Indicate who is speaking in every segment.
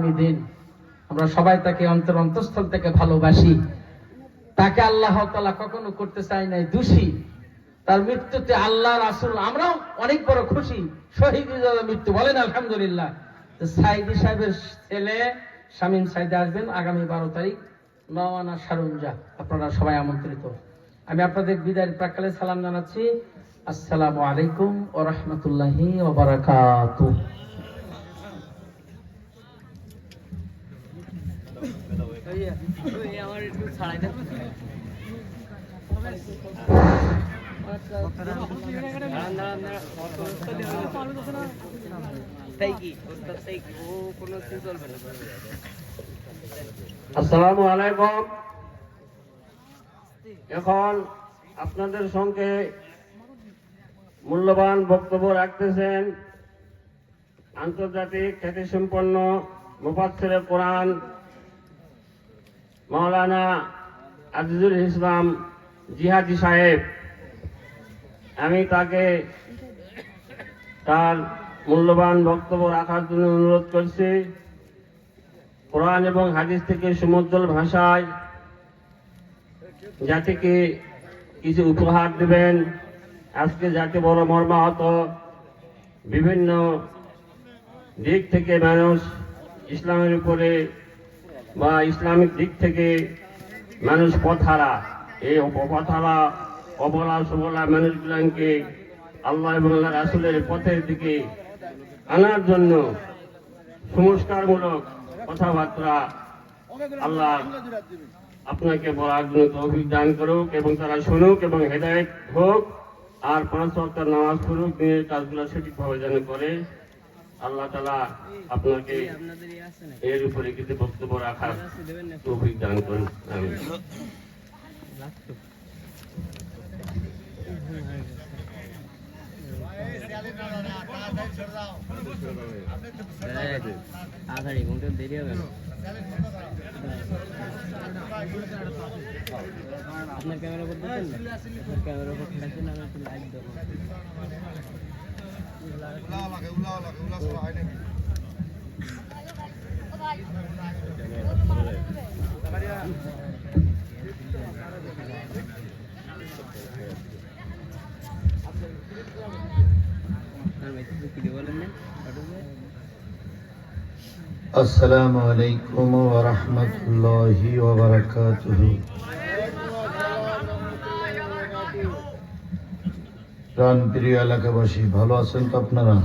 Speaker 1: আগামী দিন আমরা সবাই তাকে অন্তঃস্থল থেকে ভালোবাসি। তাকে আল্লাহ তাআলা কখনো করতে চাই নাই দোষী। তার মৃত্যুতে আল্লাহ রাসূল আমরাও অনেক বড় খুশি। শহীদ মৃত্যু, বলেন আলহামদুলিল্লাহ। সাইদি সাহেবের ছেলে শামীম সাইদি আসবেন আগামী 12 তারিখ, নওয়ানা সারুঞ্জা। আপনারা সবাই আমন্ত্রিত। আমি আপনাদের বিদায়ের প্রাক্কালে সালাম জানাচ্ছি। আসসালামু আলাইকুম ওয়া রাহমাতুল্লাহি ওয়া বারাকাতুহু।
Speaker 2: আসসালামু আলাইকুম। এখন আপনাদের সঙ্গে মূল্যবান বক্তব্য রাখতেছেন আন্তর্জাতিক খ্যাতিসম্পন্ন মুফাসসিরে কোরআন মাওলানা আজিজুল ইসলাম জিহাদি সাহেব। আমি তাকে তার মূল্যবান বক্তব্য রাখার জন্য অনুরোধ করছি। কোরআন এবং হাদিস থেকে সমুজ্জ্বল ভাষায় জাতিকে কিছু উপহার দেবেন। আজকে জাতি বড় মর্মাহত, বিভিন্ন দিক থেকে মানুষ ইসলামের উপরে বা ইসলামিক দিক থেকে মানুষ পথহারা। এই পথহারা অবলা সবলা মানুষগুলোকে আল্লাহ এবং আল্লাহ রাসূলের পথের দিকে আনার জন্য সংস্কারমূলক কথাবার্তা আল্লাহ আপনাকে বলার জন্য তৌফিক দান করুক এবং তারা শুনুক এবং হেদায়েত হোক। আর 5 ওয়াক্ত নামাজ পড়ুক, দিনের কাজগুলো সঠিকভাবে যেন করে। আল্লাহ তাআলা আপনাকে এর উপরে কিছু বক্তব্য রাখার তৌফিক দান করুন। আমিন।
Speaker 3: আপনার ক্যামেরা করতেছেন না? আপনার ক্যামেরা করতে না, আমি একটু লাইভ দেবো।
Speaker 4: আসসালামু আলাইকুম ওয়া রাহমাতুল্লাহি ওয়া বারাকাতুহু। প্রাণপ্রিয় এলাকাবাসী, ভালো আছেন তো আপনারা?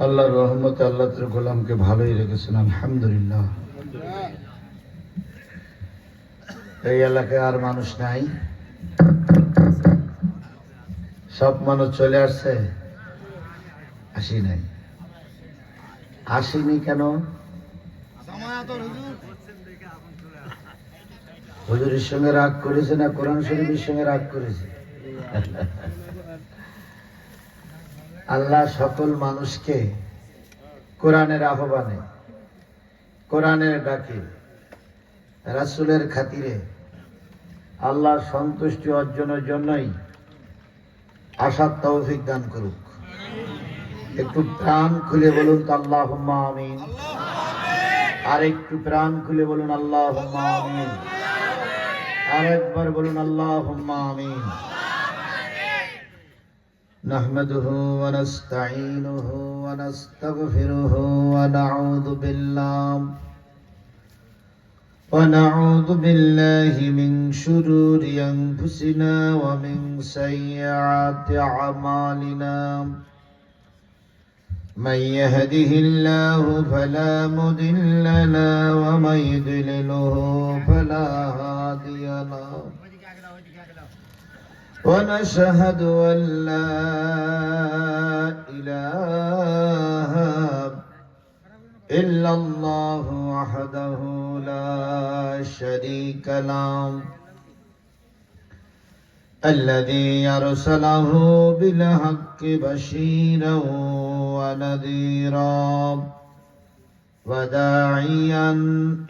Speaker 4: আল্লাহর রহমতে আল্লাহ তার গোলামকে ভালোই রেখেছেন, আলহামদুলিল্লাহ। এই এলাকায় আর মানুষ নাই, সব মানুষ চলে আসছে। আসি নাই, আসিনি কেন? হুজুরের সঙ্গে রাগ করেছে না কোরআন শরীফের সঙ্গে রাগ করেছে? আল্লাহ সকল মানুষকে কোরআনের আহ্বানে, কোরআনের ডাকে, রাসূলের খাতিরে আল্লাহর সন্তুষ্টি অর্জনের জন্যই আসার তৌফিক দান করুক। একটু প্রাণ খুলে বলুন তো আল্লাহুম্মা আমিন। আর একটু প্রাণ খুলে বলুন আল্লাহুম্মা আমিন। আর একবার বলুন আল্লাহুম্মা আমিন। নাহমাদুহু ওয়া নাস্তাঈনুহু ওয়া নাস্তাগফিরুহু ওয়া নাউযু বিল্লাহি মিন শুরুরি আনফুসিনা ওয়া মিন সাইয়্যাতি আমালিনা। من يهده الله فلا مضل له ومن يضلله فلا هادي له ونشهد أن لا إله إلا الله وحده لا شريك له الذي أرسله بالحق بشيرا ونذيرا وداعيا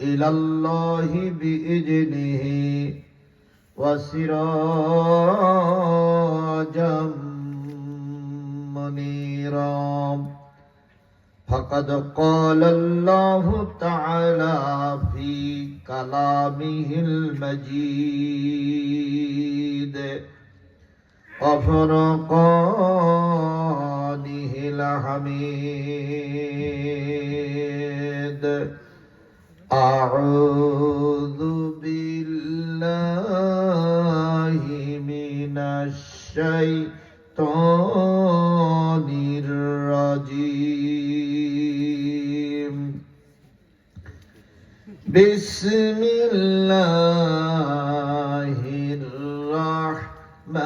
Speaker 4: إلى الله بإذنه وسراجا منيرا فقد قال الله تعالى في كلامه المجيد وفرقانه الحميد أعوذ بالله من الشيطان الرجيم بسم الله الرحمن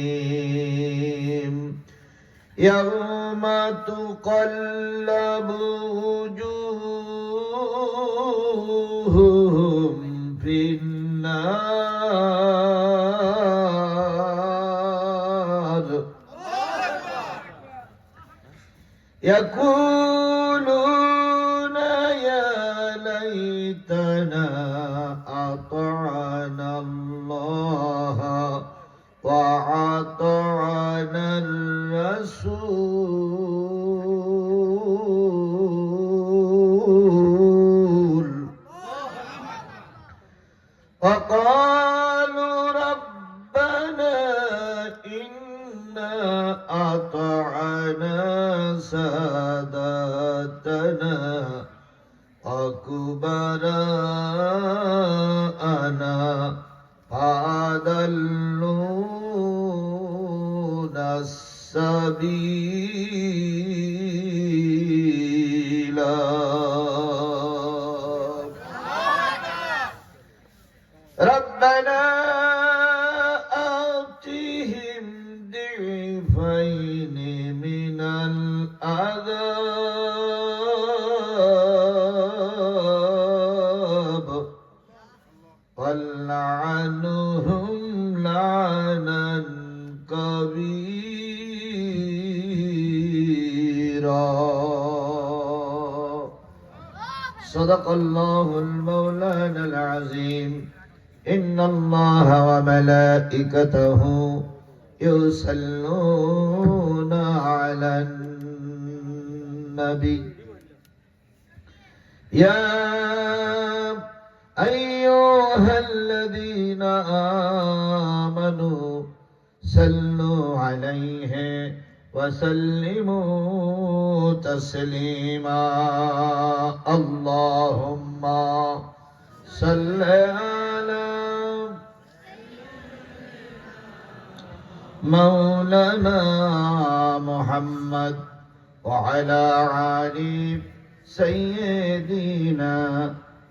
Speaker 4: الرحيم يوم تقلب وجوههم في النار يقولون يا ليتنا أطعنا الله وأطعنا الرسول وقالوا ربنا إنا أطعنا سادتنا وكبراءنا فأضلونا السبيل ربنا آتهم ضعفين من العذاب والعنهم لعنا كبيرا صدق الله المولانا العظيم إن الله وملائكته يصلون على النبي يا أيها الذين آمنوا صلوا عليه وسلموا تسليما اللهم صل على مولانا محمد وعلى آل سيدنا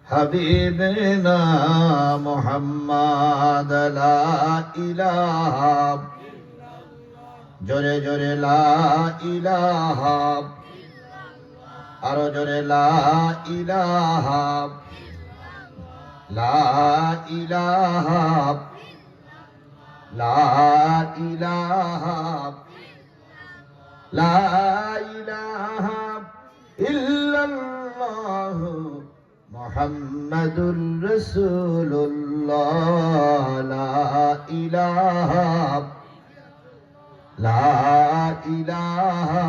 Speaker 4: حبيبنا محمد لا إله জোরে জোরে লা ইলাহা আরো জোরে লা ইলাহা লা ইলাহা লা ইলাহা লা ইলাহা ইল্লাল্লাহ মুহাম্মাদুর রাসূলুল্লাহ লা ইলাহা লা ইলাহা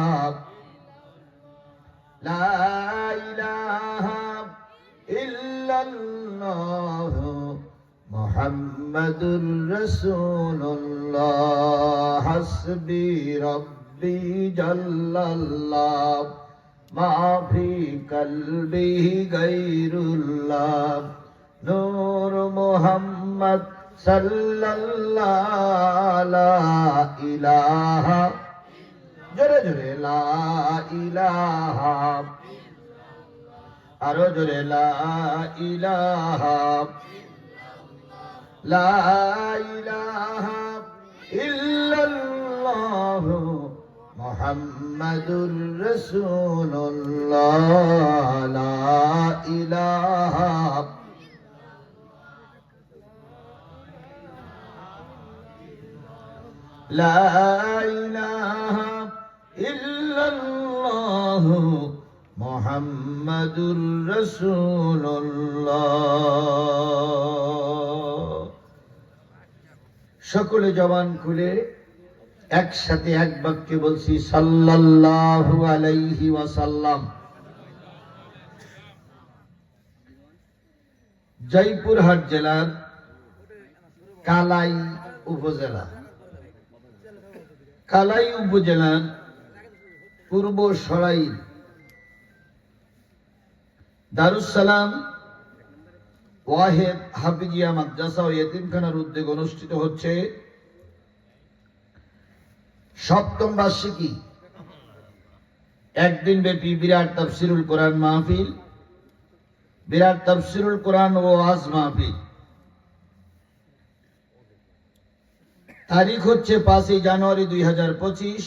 Speaker 4: লা ইলাহা ইল্লাল্লাহ মুহাম্মাদুর রাসূলুল্লাহ হাসবি রব্বি জাল্লাল্লাহ মা ফি কলবি গায়রুল্লাহ নূর মুহাম্মদ সাল্লাল্লাহু লা ইলাহা জোরে জোরে লা ইলাহা আরো জোরে লা ইলাহা লা ইলাহা ইল্লাল্লাহ মুহাম্মাদুর রাসূলুল্লাহ লা ইলাহা لا إله إلا الله محمد رسول الله সকলে জবান খুলে একসাথে এক বাক্যে বলছি সাল্লাল্লাহু আলাইহি ওয়াসাল্লাম। জয়পুরহাট জেলার কালাই উপজেলা, কালাই উপজেলার পূর্ব সরাইল দারুস সালাম ওয়াহেদ হাফিজিয়া মাদ্রাসা ও ইয়েতিমখানার উদ্যোগে অনুষ্ঠিত হচ্ছে সপ্তম বার্ষিকী একদিন ব্যাপী বিরাট তাফসিরুল কোরআন মাহফিল, বিরাট তাফসিরুল কোরআন ও ওয়াজ মাহফিল। তারিখ হচ্ছে 5 জানুয়ারি 2025,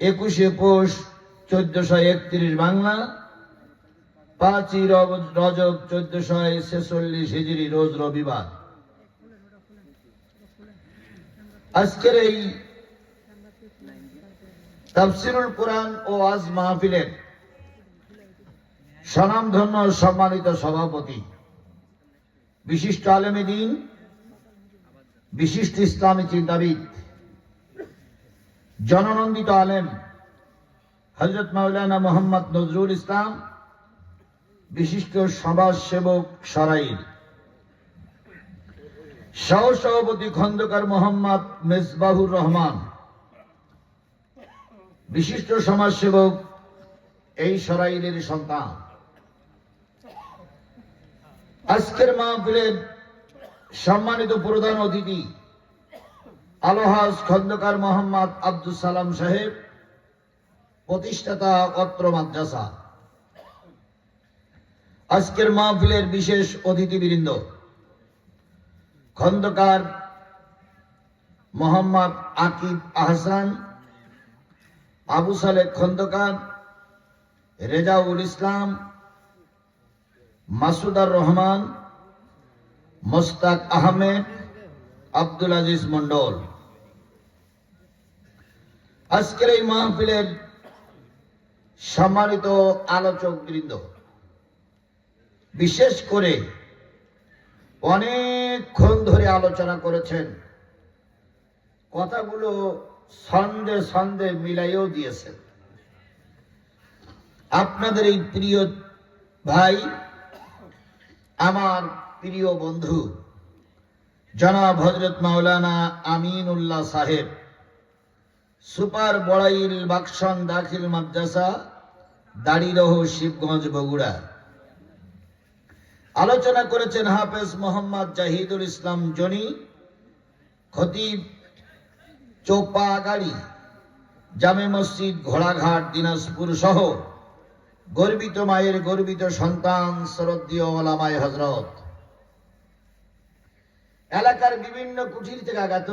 Speaker 4: 21 পৌষ 1431 বাংলা, 5 রজব 1446 হিজরি, রোজ রবিবার। আজকের এই তাফসিরুল কোরআন ও ওয়াজ মাহফিলের স্বনামধন্য সম্মানিত সভাপতি, বিশিষ্ট আলেমে দ্বীন, বিশিষ্ট ইসলামী চিন্তাবিদ, জননন্দিত আলেম হযরত মাওলানা মোহাম্মদ নজরুল ইসলাম, বিশিষ্ট সমাজ সেবক সরাইল, সহসভাপতি খন্দকার মোহাম্মদ মেজবাহুর রহমান, বিশিষ্ট সমাজসেবক এই সরাইলের সন্তান। আজকের মাহফিলের সম্মানিত প্রধান অতিথি আলহাজ খন্দকার মোহাম্মদ আব্দুল সালাম সাহেব, প্রতিষ্ঠাতা অত্র মাদ্রাসা। আজকের মাহফিলের বিশেষ অতিথিবৃন্দ খন্দকার মোহাম্মদ আকিব আহসান, আবু সালেহ খন্দকার, রেজাউল ইসলাম, মাসুদার রহমান, মোস্তাক আহমেদ, আব্দুল আজিজ মন্ডল। আজকের এই মাহফিলের সম্মানিত আলোচক বৃন্দ, বিশেষ করে অনেকক্ষণ ধরে আলোচনা করেছেন, কথাগুলো ছন্দে ছন্দে মিলাইও দিয়েছেন। আপনাদের এই প্রিয় ভাই, আমার প্রিয় বন্ধু জনাব হযরত মাওলানা আমিনুল্লাহ সাহেব, সুপার বড়াইল বাকশন দাখিল মাদ্রাসা, দাড়িরহ, শিবগঞ্জ, বগুড়া। আলোচনা করেছেন হাফেজ মোহাম্মদ জাহিদুল ইসলাম জনি, খতিব চৌপাগাড়ি জামে মসজিদ, ঘোড়াঘাট, দিনাজপুর সহ গর্বিত মায়ের গর্বিত সন্তান শ্রদ্ধেয় ওলামায়ে হযরত, এলাকার বিভিন্ন কুঠির থেকে আগত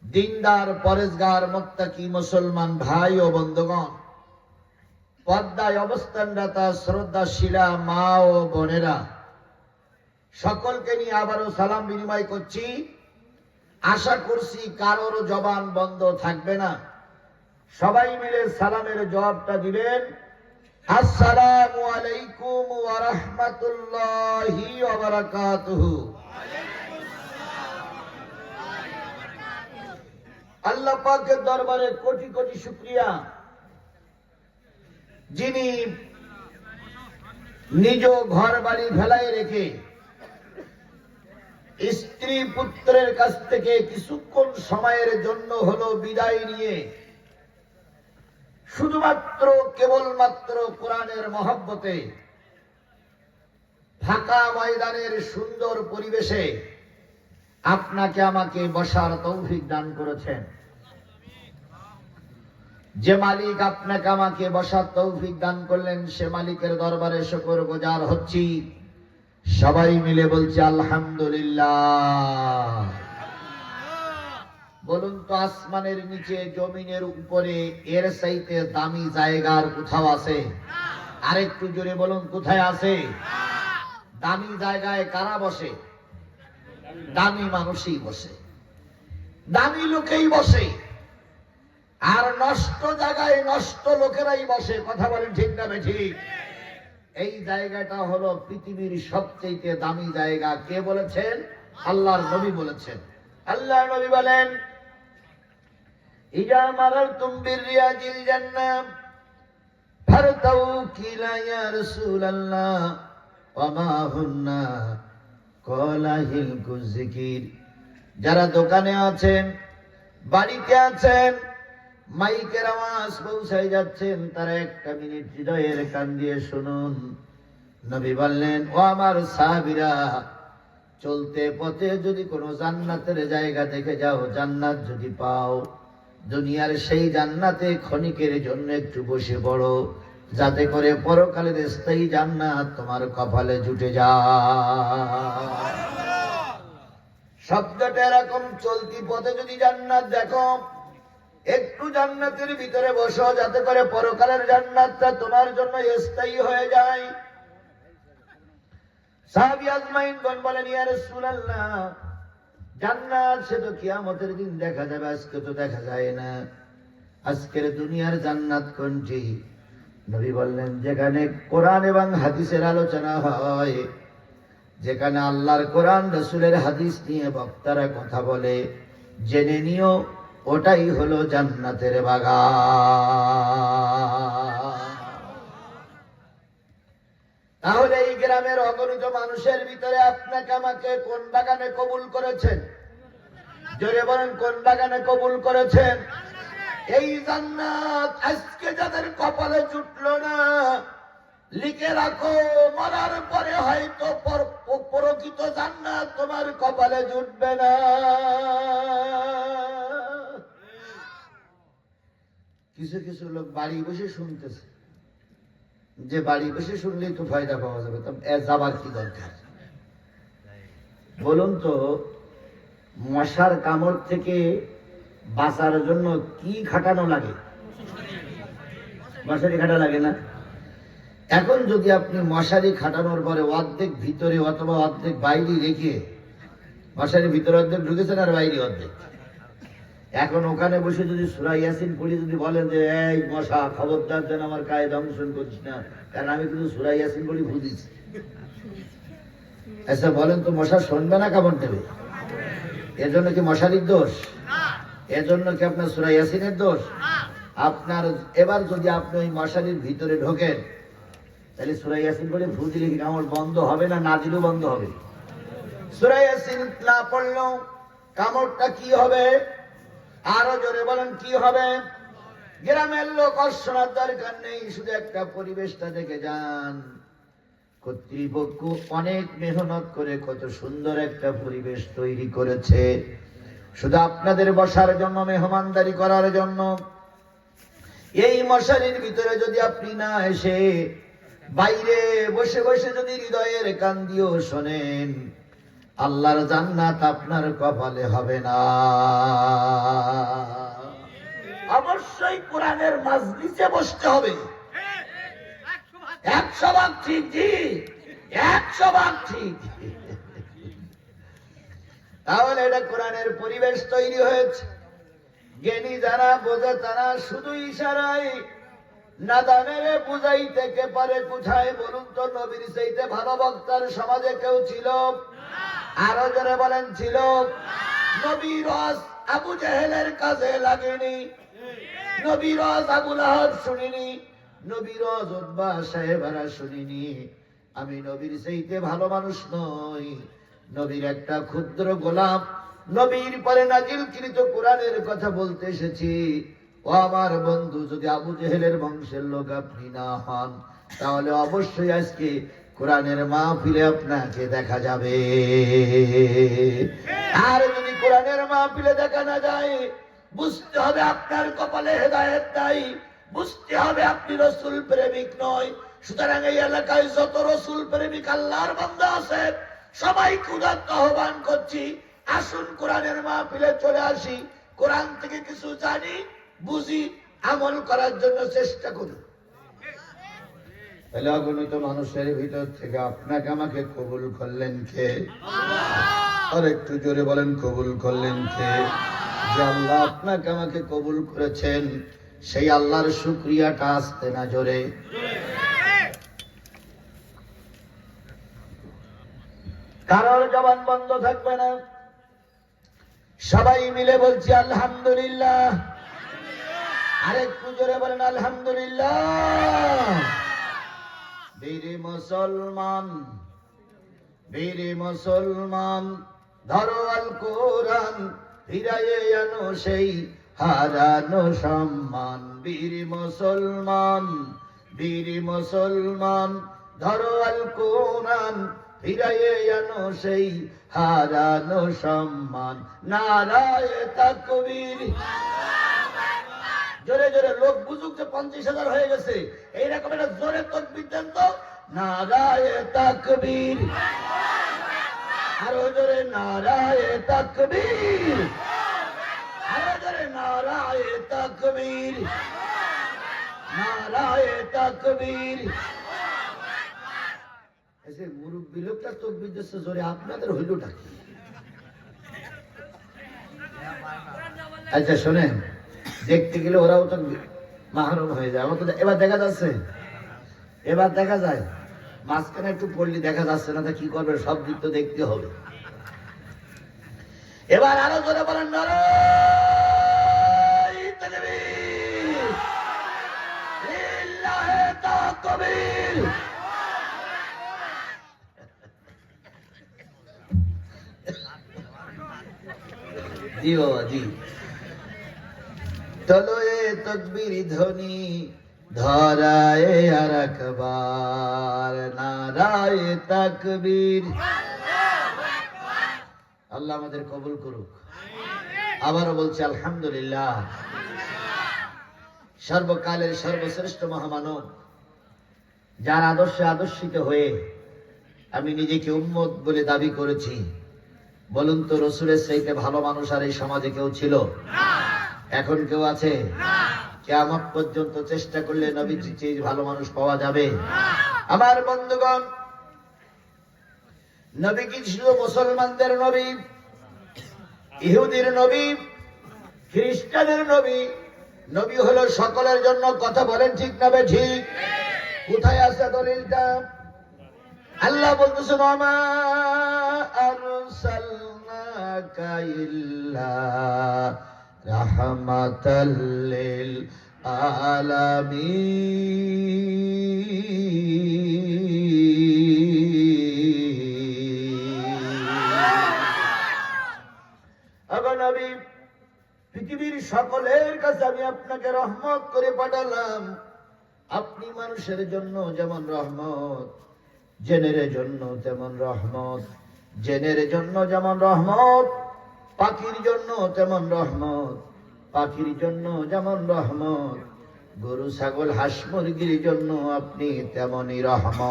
Speaker 4: দিনদার, পরেজগার, মুত্তাকি মুসলমান ভাই ও বন্ধুগণ, পর্দায় অবস্থানরতা শ্রদ্ধাশীলা মা ও বোনেরা, সকলকে নিয়ে আবারও সালাম বিনিময় করছি। আশা করছি কারোর জবান বন্ধ থাকবে না, সবাই মিলে সালামের জবাবটা দিবেন। আসসালামু আলাইকুম ওয়া রাহমাতুল্লাহি ওয়া বারাকাতুহু। আল্লাহ পাকের দরবারে কোটি কোটি শুকরিয়া, যিনি নিজ ঘর বাড়ি ফেলাই রেখে স্ত্রী পুত্রের কাছ থেকে কিছুক্ষণ সময়ের জন্য হলো বিদায় নিয়ে শুধুমাত্র কেবলমাত্র কোরআনের মহব্বতে ফাঁকা ময়দানের সুন্দর পরিবেশে আপনাকে আমাকে বসার তৌফিক দান করেছেন। যে মালিক আপনাকে আমাকে বসার তৌফিক দান করলেন, সে মালিকের দরবারে শুকরগুজার হচ্ছি। সবাই মিলে বলছি আলহামদুলিল্লাহ। বলুন তো, আসমানের নিচে জমিনের উপরে এর চাইতে দামি জায়গার কোথাও আছে? আরেকটু জোরে বলুন, কোথায় আছে? দামি জায়গায় কারা বসে? দামি মানুষই বসে, দামি লোকেই বসে। আর নষ্ট জায়গায় নষ্ট লোকেরাই বসে। কথা বলেন ঠিক না ঠিক? এই জায়গাটা হলো পৃথিবীর সবচেয়ে দামি জায়গা। কে বলেছেন? আল্লাহর নবী বলেছেন। আল্লাহ নবী বলেন, ইজা মারারতুম বিরিয়াজিল জান্নাহ ফারতাউ কিলা ইয়া রাসূলুল্লাহ ওয়া মা হুন্না ক্বালা হিলকু যিকির। যারা দোকানে আছেন, বাড়িতে আছেন, মাইকের আওয়াজ পৌঁছায় যাচ্ছেন, তারা একটা মিনিট হৃদয়ের কান দিয়ে শুনুন। নবী বললেন, ও আমার সাহাবীরা, চলতে পথে যদি কোনো জান্নাতের জায়গা দেখে যাও, জান্নাত যদি পাও, দুনিয়ার সেই জান্নাতে ক্ষণিকের জন্য একটু বসে পড়ো, যাতে করে পরকালের স্থায়ী জান্নাত তোমার কপালে জুটে যায়। শব্দটা এরকম, চলতি পথে যদি জান্নাত দেখো, একটু জান্নাতের ভিতরে বসো, যাতে করে পরকালের জান্নাতটা তোমার জন্য স্থায়ী হয়ে যায়। সাহাবী আজমাইনগণ বলেন, ইয়া রাসূলুল্লাহ, জান্নাত সে তো কিয়ামতের দিন দেখা যাবে, আজকে তো দেখা যায় না। আজকের দুনিয়ার জান্নাত কোনটি? নবী বললেন, যেখানে কোরআন এবং হাদিসের আলোচনা হয়, যেখানে আল্লাহর কোরআন রাসূলের হাদিস নিয়ে বক্তারা কথা বলে, জেনে নিও ওটাই হলো জান্নাতের বাগান। তাহলে এই গ্রামের অগণিত মানুষের ভিতরে আপনাকে আমাকে কোন বাগানে কবুল করেছেন? জোরে বলেন, কোন বাগানে কবুল করেছেন? এই জান্নাত আজকে যাদের কপালে জুটলো না, লিখে রাখো, মরার পরে হয়তো প্রকৃত জান্নাত তোমার কপালে জুটবে না। কিছু কিছু লোক বাড়ি বসে শুনতেছে, যে বাড়ি বসে শুনলেই তো ফায়দা পাওয়া যাবে, তো যাবার কি দরকার? বলুন তো, মশার কামড় থেকে বাঁচার জন্য কি খাটানো লাগে? মশারি খাটা লাগে না? এখন যদি আপনি মশারি খাটানোর পরে অর্ধেক ভিতরে অথবা অর্ধেক বাইরে রেখে, মশারির ভিতরে অর্ধেক ঢুকেছেন আর বাইরে অর্ধেক, এখন ওখানে বসে যদি সূরা ইয়াসিন পড়ি, যদি বলেন যে এই মশা খবরদার যেন আমার গায়ে দংশন করছিস না, কারণ আমি কিন্তু সূরা ইয়াসিন পড়ি বুঝিছি, আচ্ছা বলেন তো, মশা শুনবে না কামড় দেবে? এর জন্য কি মশারির দোষ? এর জন্য কি আপনার সূরা ইয়াসিনের দোষ? আপনার এবার যদি আপনি ওই মশারির ভিতরে ঢোকেন, তাহলে সূরা ইয়াসিন পড়ে ফু দিলে কি কামড় বন্ধ হবে না? না দিলেও বন্ধ হবে। সূরা ইয়াসিন না পড়লেও কামড়টা কি হবে? আরো জোরে বলেন, কি হবে? গ্রামের লোক শোনার দরকার নেই, শুধু একটা পরিবেশটা দেখে যান। কর্তৃপক্ষ অনেক মেহনত করে কত সুন্দর একটা পরিবেশ তৈরি করেছে, শুধু আপনাদের বসার জন্য, মেহমানদারি করার জন্য। এই মশারির ভিতরে যদি আপনি না এসে বাইরে বসে বসে যদি হৃদয়ের কান দিয়েও শোনেন, আল্লাহর জান্নাত আপনার কপালে হবে না। অবশ্যই কোরআনের মাজলিসে বসতে হবে। 100% ঠিক, জি 100% ঠিক। তাহলে এটা কোরআনের পরিবেশ তৈরি হয়েছে। জ্ঞানী যারা বোঝে তারা শুধু ইশারায়, নাদানের বুঝাইতে কে পারে কোথায়? বলুন তো, নবীর চাইতে ভালো বক্তার সমাজে কেউ ছিল? আরো জোরে বলেন, ছিল? নবী রস আবু জেহেলের কাজে লাগেনি, নবী রস আবু লাহাব শুনিনি, নবী রস উতবা সাহেবারা শুনিনি। আমি নবীর চাইতে ভালো মানুষ নই, নবীর একটা ক্ষুদ্র গোলাম, নবীর পরে নাজিলকৃত কোরআনের কথা বলতে এসেছি। ও আমার বন্ধু, যদি আবু জেহেলের বংশের লোক আপনি না হন, তাহলে অবশ্যই আজকে কোরআনের মাহফিলে আপনাকে দেখা যাবে। আর যদি কোরআনের মাহফিলে দেখা না যায়, বুঝতে হবে আপনার কপালে হেদায়েত নাই, বুঝতে হবে আপনি রসুল প্রেমিক নয়। সুতরাং এই এলাকায় যত রসুল প্রেমিক আল্লাহর বান্দা আছে, সবাইকে উদাত্ত আহ্বান করছি, আসুন কোরআনের মাহফিলে চলে আসি, কোরআন থেকে কিছু জানি, বুঝি, আমল করার জন্য চেষ্টা করি। তাহলে অগণিত মানুষের ভিতর থেকে আপনাকে আমাকে কবুল করলেন কে? আর একটু জোরে বলেন, কবুল করলেন কে? যে আল্লাহ আপনাকে আমাকে কবুল করেছেন, সেই আল্লাহর শুকরিয়াটা আসতে না জোরে? কারোর জবান বন্ধ থাকবে না। সবাই মিলে বলছি আলহামদুলিল্লাহ। আরেকটু জোরে বলেন আলহামদুলিল্লাহ। বীর মুসলমান, বীর মুসলমান, ধরো আল কোরআন, ফিরাইয়ে আনো সেই হারানো সম্মান। বীর মুসলমান, বীর মুসলমান, ধরো আল কোরআন, ফিরাইয়ে আনো সেই হারানো সম্মান। নারায়ে তাকবীর। জোরে জোরে লোক বুঝুক যে 50,000 হয়ে গেছে, এইরকম একটা জোরে তাকবীর দেন তো। নারায়ে তাকবীর। আরো জোরে নারায়ে তাকবীর। আরো জোরে নারায়ে তাকবীর। নারায়ে তাকবীর। এসে মুরব্বী লোকটা তাকবীর দিচ্ছে জোরে, আপনাদের হইলটা কি? আচ্ছা শোনেন, দেখতে গেলে ওরাও তো মাহরুম হয়ে যায়। আমাকে এবার দেখা যাচ্ছে, এবার দেখা যায়। মাঝখানে একটু পড়লি দেখা যাচ্ছে না, তা কি করবে? সব দিক তো দেখতে হবে। এবার আরো জোরে বলেন নারায়ে তাকবীর। লিল্লাহি তাকবীর। জি বাবা জি। তলোয়ে তকবীর ধ্বনি ধরায়ে আর একবার, নারায়ে তাকবীর। আল্লাহ আমাদের কবুল করুক। আবারও বলছি আলহামদুলিল্লাহ। সর্বকালের সর্বশ্রেষ্ঠ মহামানব, যার আদর্শে আদর্শিত হয়ে আমি নিজেকে উম্মত বলে দাবি করেছি, বলুন তো রসুলের চাইতে ভালো মানুষ আর এই সমাজে কেউ ছিল? এখন কেউ আছে? কিয়ামত পর্যন্ত চেষ্টা করলে নবীর চেয়ে ভালো মানুষ পাওয়া যাবে? আমার বন্ধুগণ, নবী কি ছিল মুসলমানদের নবী, ইহুদির নবী, খ্রিস্টানের নবী? নবী হলো সকলের জন্য। কথা বলেন ঠিক না ঠিক? কোথায় আছে দলিলটা? আল্লাহ বলতেছেন ওমা আরসালনাকা ইল্লা রাহমাতাল লিল আলামিন। নবী, পৃথিবীর সকলের কাছে আমি আপনাকে রহমত করে পাঠালাম। আপনি মানুষের জন্য যেমন রহমত, জিনের জন্য তেমন রহমত, জিনের জন্য যেমন রহমত, পাখির জন্য তেমন রহমত, পাখির জন্য যেমন রহমত, গরু ছাগল হাঁস মুরগির জন্য আপনি তেমনই রহমত।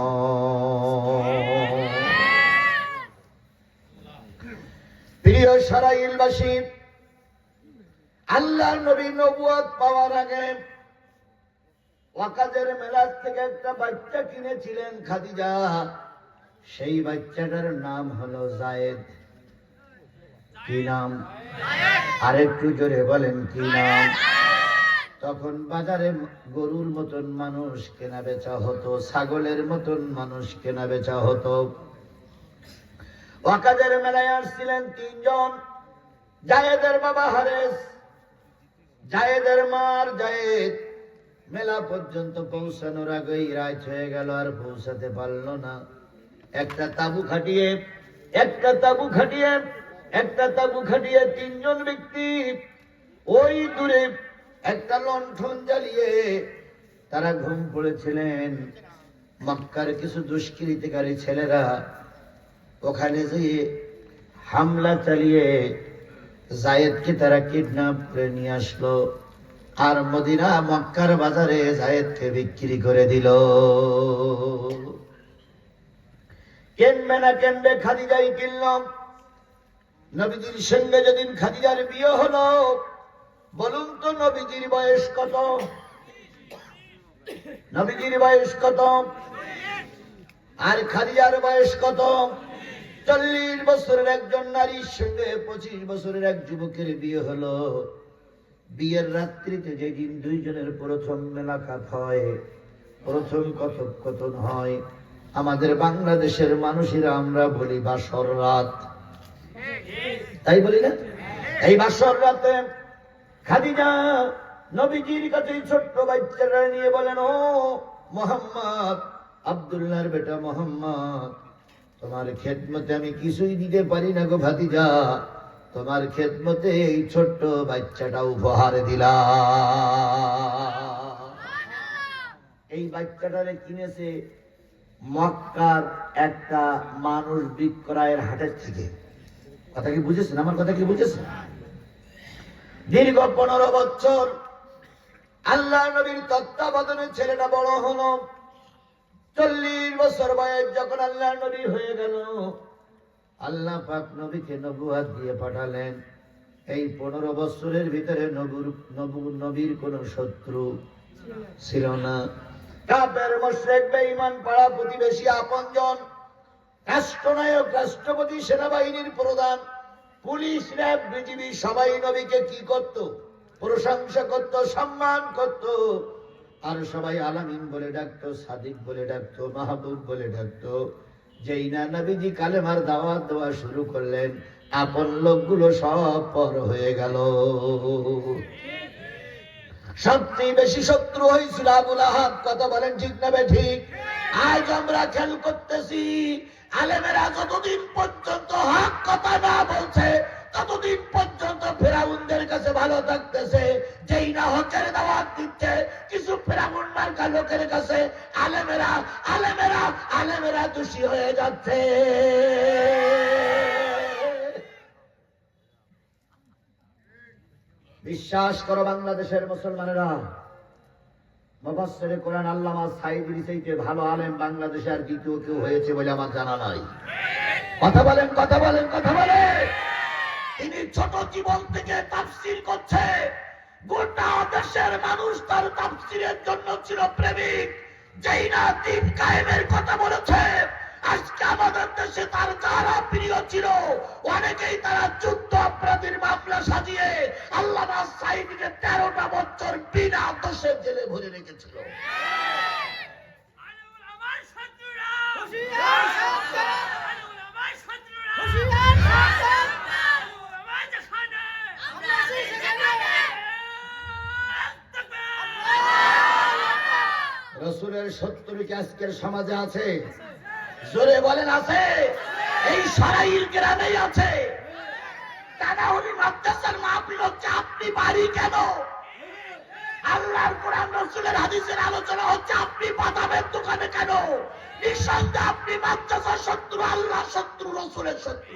Speaker 4: প্রিয় সরাইলবাসী, আল্লাহর নবী নবুয়ত পাওয়ার আগে ওয়াকাদের মেলা থেকে একটা বাচ্চা কিনেছিলেন খাদিজা। সেই বাচ্চাটার নাম হলো জায়েদ। কি নাম? আরেকটু জোরে বলেন কি নাম? তখন বাজারে গরুর মতন মানুষ কেনা বেচা হতো, ছাগলের মতন মানুষ কেনা বেচা হতো। ওয়াকাদের মেলায় আসছিলেন 3 জন। জায়েদের বাবা হারেস, জায়েদের মার জায়েদ। মেলা পর্যন্ত পৌঁছানোর আগেই রাত হয়ে গেল, আর পৌঁছাতে পারল না। একটা তাবু খাটিয়ে 3 জন ব্যক্তি ওই দূরে একটা লণ্ঠন জ্বালিয়ে তারা ঘুম পড়েছিলেন। মক্কার কিছু দুষ্কৃতিকারী ছেলেরা ওখানে যেয়ে হামলা চালিয়ে জায়েদকে তারা কিডন্যাপ করে নিয়ে আসলো, আর মদিনা মক্কার বাজারে জায়েদকে বিক্রি করে দিল। কেনবে না কেনবে খাদিজাই কিনল। নবীজির সঙ্গে যেদিন খাদিজার বিয়ে হলো, বলুন তো নবীজির বয়স কত? নবীজির বয়স কত? আর খাদিজার বয়স কত? 40 বছরের একজন নারীর সঙ্গে 25 বছরের এক যুবকের বিয়ে হলো। বিয়ের রাত্রিতে যেদিন 2 জনের প্রথম মেলাকাত হয়, প্রথম কথোপকথন হয়, আমাদের বাংলাদেশের মানুষেরা আমরা বলি বাসর রাত, তাই বলি না? এই বাসর রাতে খাদিজা নবীজির কাছে ছোট্ট বাচ্চাটা নিয়ে বলেন, ও মোহাম্মদ, আব্দুল্লাহর বেটা মোহাম্মদ, তোমার খেদমতে আমি কিছুই দিতে পারি না গো ভাতিজা, তোমার খেদমতে এই ছোট্ট বাচ্চাটা উপহার দিলাম। এই বাচ্চাটারে কিনেছে মক্কার একটা মানুষ বিক্রয়ের হাটের থেকে। কথা কি বুঝেছেন? আমার কথা কি বুঝেছেন? দীর্ঘ 15 বছর আল্লাহ নবীর তত্ত্বাবধানে ছেলেটা বড় হলো। 40 বছর বয়স যখন আল্লাহ নবী হয়ে গেল, আল্লাহ পাক নবীকে নবুয়ত দিয়ে পাঠালেন। এই 15 বছরের ভিতরে নবীর কোন শত্রু ছিল না। কাফের মুশরিক বেঈমান পাড়া প্রতিবেশী আপনজন, রাষ্ট্রনায়ক, রাষ্ট্রপতি, সেনাবাহিনীর প্রধান, পুলিশ, র্যাব, বিজিবি সবাই নবীকে কি করত? প্রশংসা করত, সম্মান করত। আর সবাই আলামিন বলে ডাকতো, সাদিক বলে ডাকতো, মাহবুব বলে ডাকতো। যেই না নবীজি কালেমার দাওয়াত দেওয়া শুরু করলেন, আপন লোকগুলো সব পর হয়ে গেল। সবচেয়ে বেশি শত্রু হয়েছিল আবু লাহাব। কথা বলেন ঠিক না ঠিক? আজ আমরা খেয়াল করতেছি, আলেমেরা যতদিন পর্যন্ত হক কথা না বলছে ততদিন পর্যন্ত ফেরাউনদের কাছে ভালো থাকতেছে। যেই না হকের দাওয়াত দিচ্ছে কিছু ফেরাউন মার্কা লোকের কাছে আলেমেরা আলেমেরা আলেমেরা দোষী হয়ে যাচ্ছে। বিশ্বাস করো বাংলাদেশের মুসলমানেরা, মুফাসসিরে কোরআন আল্লামা সাঈদীর চাইতে ভালো আলেম বাংলাদেশে আর দ্বিতীয় কেউ হয়েছে বলে আমার জানা নাই। কথা বলেন, কথা বলেন, কথা বলেন। তিনি ছোট জীবন থেকে তাফসীর করছে। গোটা দেশের মানুষ তার তাফসীরের জন্য ছিল প্রেমিক। যেই না দ্বীন কায়েমের কথা বলেছে, আজকে আমাদের দেশে তার যারা প্রিয় ছিল অনেকেই তারা যুদ্ধ অপরাধীর মামলা সাজিয়ে আল্লামা সাঈদীকে 13টা বছর বিনা দোষে জেলে ভরে রেখেছিল। রসুলের শত্রু কি আজকের সমাজে আছে? জোরে বলেন আছে? এই সরাইল গ্রামেই আছে। তানাউলি মাদ্রাসার মাহফিল হচ্ছে, আপনি বাড়ি কেন? আল্লাহর কোরআন রসুলের হাদিসের আলোচনা হচ্ছে, আপনি বাদামের দোকানে কেন? নিঃসন্দেহে আপনি মাদ্রাসার শত্রু, আল্লাহর শত্রু, রসুলের শত্রু।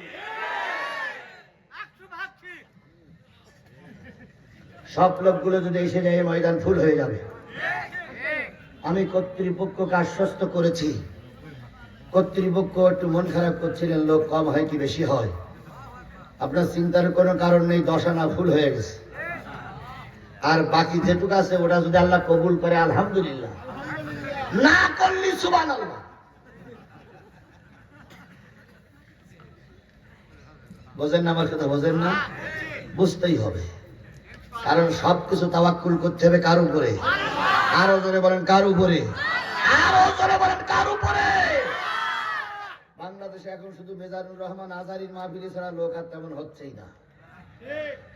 Speaker 4: সব লোকগুলো যদি এসে যায় ময়দান ফুল হয়ে যাবে। আমি কর্তৃপক্ষকে আশ্বস্ত করেছি। কর্তৃপক্ষ একটু মন খারাপ করছিলেন, লোক কম হয় কি বেশি হয়। আপনার চিন্তার কোনো কারণ নেই, 10 আনা ফুল হয়ে গেছে। আর বাকি যেটুকু আছে ওটা যদি আল্লাহ কবুল করে আলহামদুলিল্লাহ, না করলি সুবহানাল্লাহ। বোঝেন না আমার কথা? বোঝেন না? বুঝতেই হবে, কারণ সবকিছু তাওয়াক্কুল করতে হবে কার উপরে? আরো জোরে বলেন কার উপরে? আরো জোরে বলেন কার উপরে? বাংলাদেশে এখন শুধু মেজানুর রহমান আজারির মাহফিলে ছাড়া লোক আর তেমন হচ্ছেই না।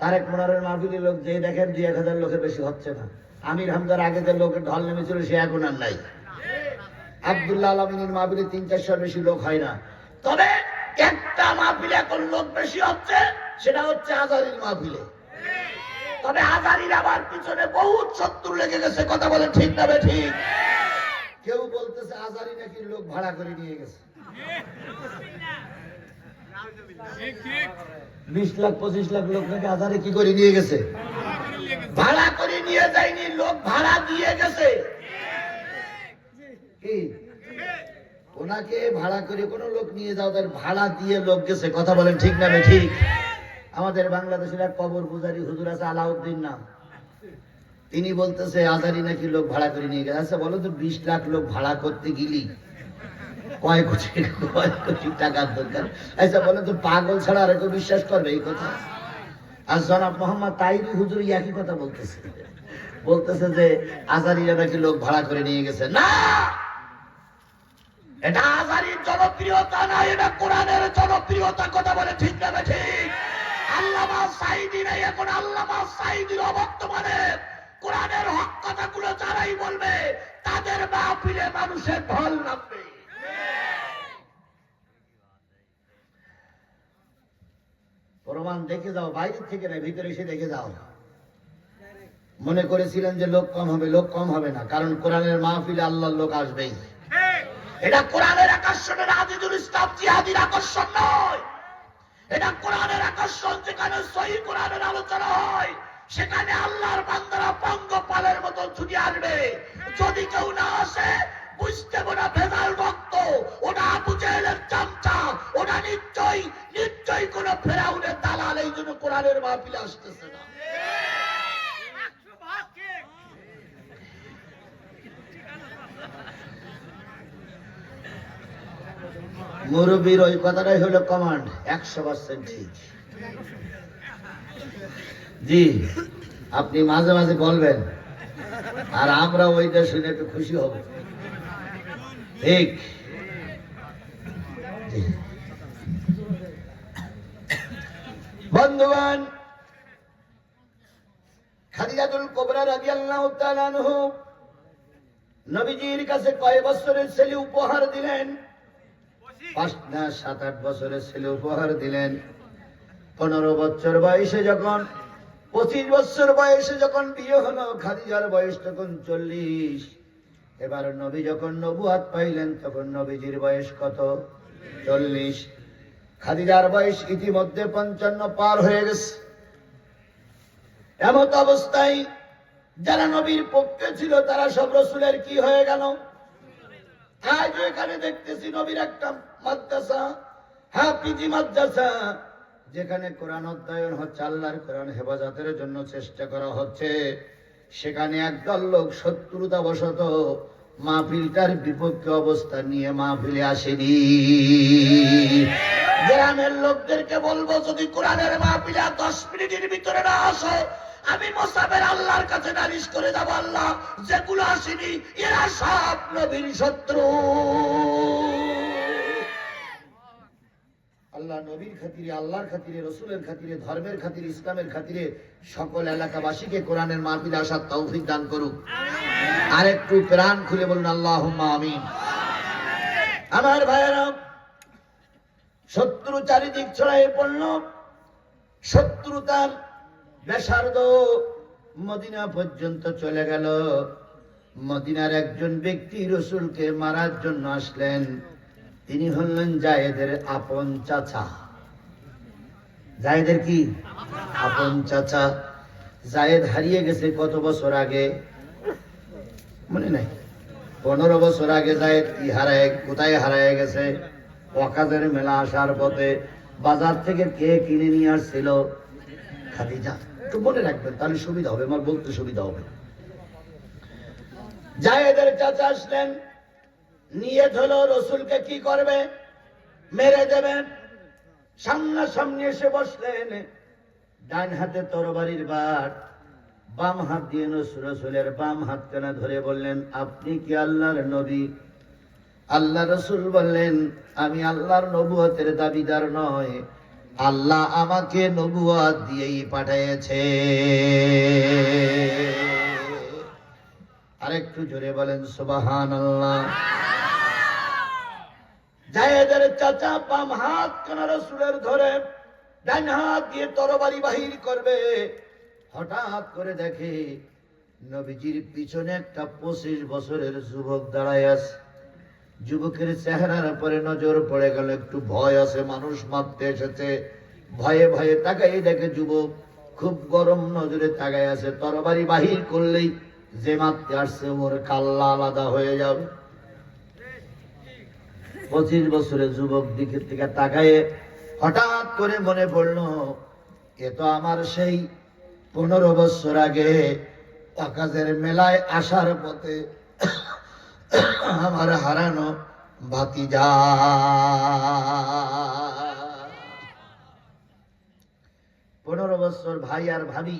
Speaker 4: তারেক মনোয়ারের মাহফিলে লোক যে দেখেন 2-1000 লোকের বেশি হচ্ছে না। আমির হামদার আগে যে লোকের ঢল নেমেছিল সে এখন আর নাই। আব্দুল্লাহ আলমিনের মাহফিলে 300-400 বেশি লোক হয় না। তবে একটা মাহফিলে এখন লোক বেশি হচ্ছে, সেটা হচ্ছে আজারির মাহফিলে। তবে আজারির আবার পিছনে বহুত শত্রু লেগে গেছে। কথা বলে ঠিক না ঠিক? কেউ বলতেছে আজারি নাকি লোক ভাড়া করে নিয়ে গেছে। 20 লাখ 25 লাখ লোক নাকি আজারি কি করে নিয়ে গেছে? ভাড়া করে নিয়ে যায়নি, লোক ভাড়া দিয়ে গেছে। কি ওনাকে ভাড়া করে কোনো লোক নিয়ে যাও, তার ভাড়া দিয়ে লোক গেছে। কথা বলেন ঠিক না ঠিক? আমাদের বাংলাদেশের এক কবর পূজারী হুজুর আছে আলাউদ্দিন নাম, তিনি বলতেছে আজারি নাকি লোক ভাড়া করে নিয়ে গেছে। আচ্ছা বলো তো, 20 লাখ লোক ভাড়া করতে গেলি কয় কোটি টাকার দরকার? আচ্ছা বলো তো, পাগল ছাড়া আর কেউ বিশ্বাস করবে এই কথা? আর জনাব মোহাম্মদ তাইরি হুজুর একই কথা বলতেছে যে আজারিরা নাকি লোক ভাড়া করে নিয়ে গেছে। না, এটা আজারির জনপ্রিয়তা না, এটা কোরআনের জনপ্রিয়তা। কথা বলে ঠিক না ঠিক? আল্লামা সাঈদী নেই, এখন আল্লামা সাঈদীর অবর্তমানে কোরআনের হক কথাগুলো যারাই বলবে তাদের মাহফিলে মানুষের ঢল নামবে। প্রমাণ দেখে যাও, বাইরে থেকে না, ভিতরে এসে দেখে যাও। মনে করেছিলেন যে লোক কম হবে, লোক কম হবে না, কারণ কোরআনের মাহফিলে আল্লাহর লোক আসবেই। এটা কোরআনের আকর্ষণের আজিজুল ইসলাম জিহাদির আকর্ষণ নয়, এটা কোরআনের আকর্ষণ। যেখানে সহিহ কোরআনের আলোচনা হয় সেখানে আল্লাহর বান্দারা পঙ্গপালের মতো ছুটে আসবে। যদি কেউ না আসে বুঝতে না ভেজাল রক্ত, ওটা আবু জেহেলের চামচা, ওটা নিশ্চয়ই কোন ফেরাউনের দালাল, এই জন্য কোরআনের মাহফিলে আসতেছে না। মুরব্বীর ওই কথাটাই হলো কমান্ড, 100% ঠিক। জি, আপনি মাঝে মাঝে বলবেন আর আমরা ওইটা শুনে একটু খুশি হব। ঠিক। বন্ধুগণ, খাদিজাতুল কুবরা রাদিয়াল্লাহু তাআলা আনহু নবীজির কাছে কয় বছরের ছেলে উপহার দিলেন? 5 না 7-8 বছরের ছেলে উপহার দিলেন। 15 বছর বয়সে যখন 25 বছর বয়সে যখন বিয়ে হলো, খাদিজার বয়স তখন 40। এবার নবী যখন নবুয়ত পাইলেন তখন নবীজির বয়স কত? 40। খাদিজার বয়স ইতিমধ্যে 55 পার হয়ে গেছে। এমত অবস্থায় যারা নবীর পক্ষে ছিল তারা সব রাসূলের কি হয়ে গেল? আজ এখানে দেখতেছি নবীর একটা মাদ্রাসা, হাফিজি মাদ্রাসা, যেখানে কোরআন অধ্যয়ন হচ্ছে, আল্লাহর কোরআন হেফাজতের জন্য চেষ্টা করা হচ্ছে। সেখানে একদল লোক শত্রুতাবশত মাহফিলটার বিপক্ষে অবস্থান নিয়ে মাহফিলে আসেনি। গ্রামের লোকদেরকে বলবো, যদি কোরআনের মাহফিলে 10 মিনিটের ভিতরে না আসো, আমি মোসাবের আল্লাহর কাছে নালিশ করে যাব, আল্লাহ যেগুলো আসেনি এরা সব নবীর শত্রু। আল্লাহ নবীর খাতিরে, আল্লাহর খাতিরে, রসুলের খাতিরে, ধর্মের খাতিরে, ইসলামের খাতিরে সকল এলাকাবাসীকে কোরআনের মাহফিলে আসার তৌফিক দান করুক। আর একটু প্রাণ খুলে বলুন আল্লাহুম্মা আমিন। আমার ভাইয়েরা, শত্রু চারিদিক ছড়াইয়ে পড়ল। শত্রুতার ব্যাসার্ধ মদিনা পর্যন্ত চলে গেল। মদিনার একজন ব্যক্তি রসুলকে মারার জন্য আসলেন। তিনি হলেন জায়েদের আপন চাচা। জায়েদের কি আপন চাচা? জায়েদ হারিয়ে গেছে কত বছর আগে মনে নাই? 15 বছর আগে জায়েদ কি কোথায় হারায় গেছে? ওয়াকাজের মেলা আসার পথে বাজার থেকে কে কিনে নিয়ে আসছিল? খাদিজা। একটু মনে রাখবেন, তাহলে সুবিধা হবে, আমার বলতে সুবিধা হবে। জায়েদের চাচা আসলেন, নিয়ত হলো রসুলকে কি করবে? মেরে দেবেন। সামনাসামনি এসে বসলেন। ডান হাতে তরবারির বাট, বাম হাত দিয়ে রসুলের বাম হাতখানা ধরে বললেন, আপনি কি আল্লাহর নবী? আল্লাহ রসুল বললেন, আমি আল্লাহর নবুয়তের দাবিদার নয়, আল্লাহ আমাকে নবুয়ত দিয়েই পাঠিয়েছে। আরেকটু জোরে বলেন সুবহানাল্লাহ। জায়েদের চাচা বাম হাত কানা রসুলের ধরে ডান হাত দিয়ে তরবারি বাহির করবে, হঠাৎ করে দেখে নবীজির পিছনে একটা 25 বছরের যুবক দাঁড়ায় আছে। যুবকের চেহারার উপরে নজর পড়ে গেল, একটু ভয় আছে, মানুষ মারতে এসেছে। ভয়ে ভয়ে তাকাই দেখে যুবক খুব গরম নজরে তাকায় আছে। তরবারি বাহির করলেই যে মারতে আসছে ওর কাল্লা আলাদা হয়ে যাবে। 25 বছরের যুবক দিকের থেকে তাকায়ে হঠাৎ করে মনে পড়লো, এ তো আমার সেই 15 বছর আগে ওয়াকাজের মেলায় আসার পথে আমার হারানো ভাতিজা। 15 বছর ভাই আর ভাবি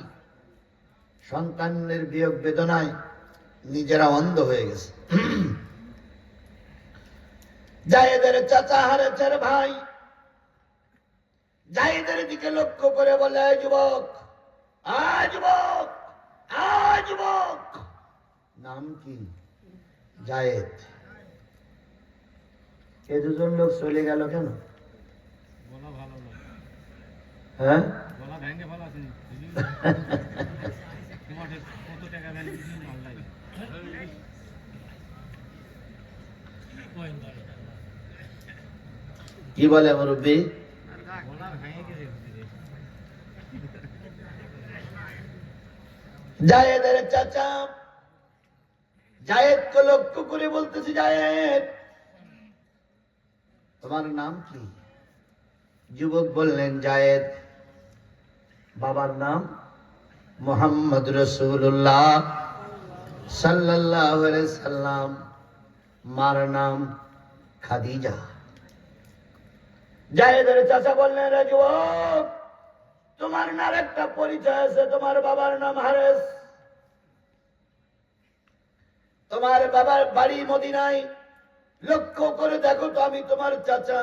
Speaker 4: সন্তানের বিয়োগ বেদনায় নিজেরা অন্ধ হয়ে গেছে। জায়েদের চাচা হারেছেন ভাই, জায়েদের দিকে লক্ষ্য করে বলে, যুবক, যুবক, যুবক, নাম কি? জায়েদ। এ দুজন লোক চলে গেল কেন? হ্যাঁ, কি বলে মুরব্বী? জায়েদের চাচা জায়েদকে লক্ষ্য করে বলতেছি, জায়েদ, তোমার নাম কি? যুবক বললেন, জায়েদ। বাবার নাম মুহাম্মদ রাসূলুল্লাহ সাল্লাল্লাহু আলাইহি সাল্লাম, মার নাম খাদিজা। জায়েদের চাচা বললেন, রে যুবক, তোমার নাম একটা পরিচয় আছে, তোমার বাবার নাম হারেস, তোমার বাবার বাড়ি মদিনায়, লক্ষ্য করে দেখো তো আমি তোমার চাচা।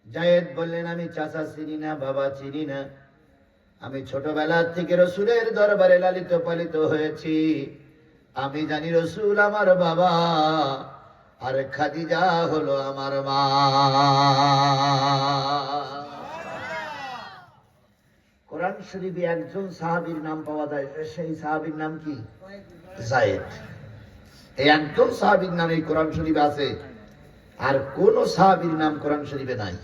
Speaker 4: জায়েদ বললেন, আমি চাচা চিনি না, বাবা চিনি না, আমি ছোটবেলা থেকে রসুলের দরবারে লালিত পালিত হয়েছি, আমি জানি রসুল আমার বাবা আর খাদিজা হলো আমার মা। কোরআন শরীফে একজন সাহাবীর নাম পাওয়া যায়, সেই সাহাবীর নাম কি? জায়েদ। এই একজন সাহাবীর নাম এই কোরআন শরীফে আছে, আর কোন সাহাবীর নাম কোরআন শরীফে নাই।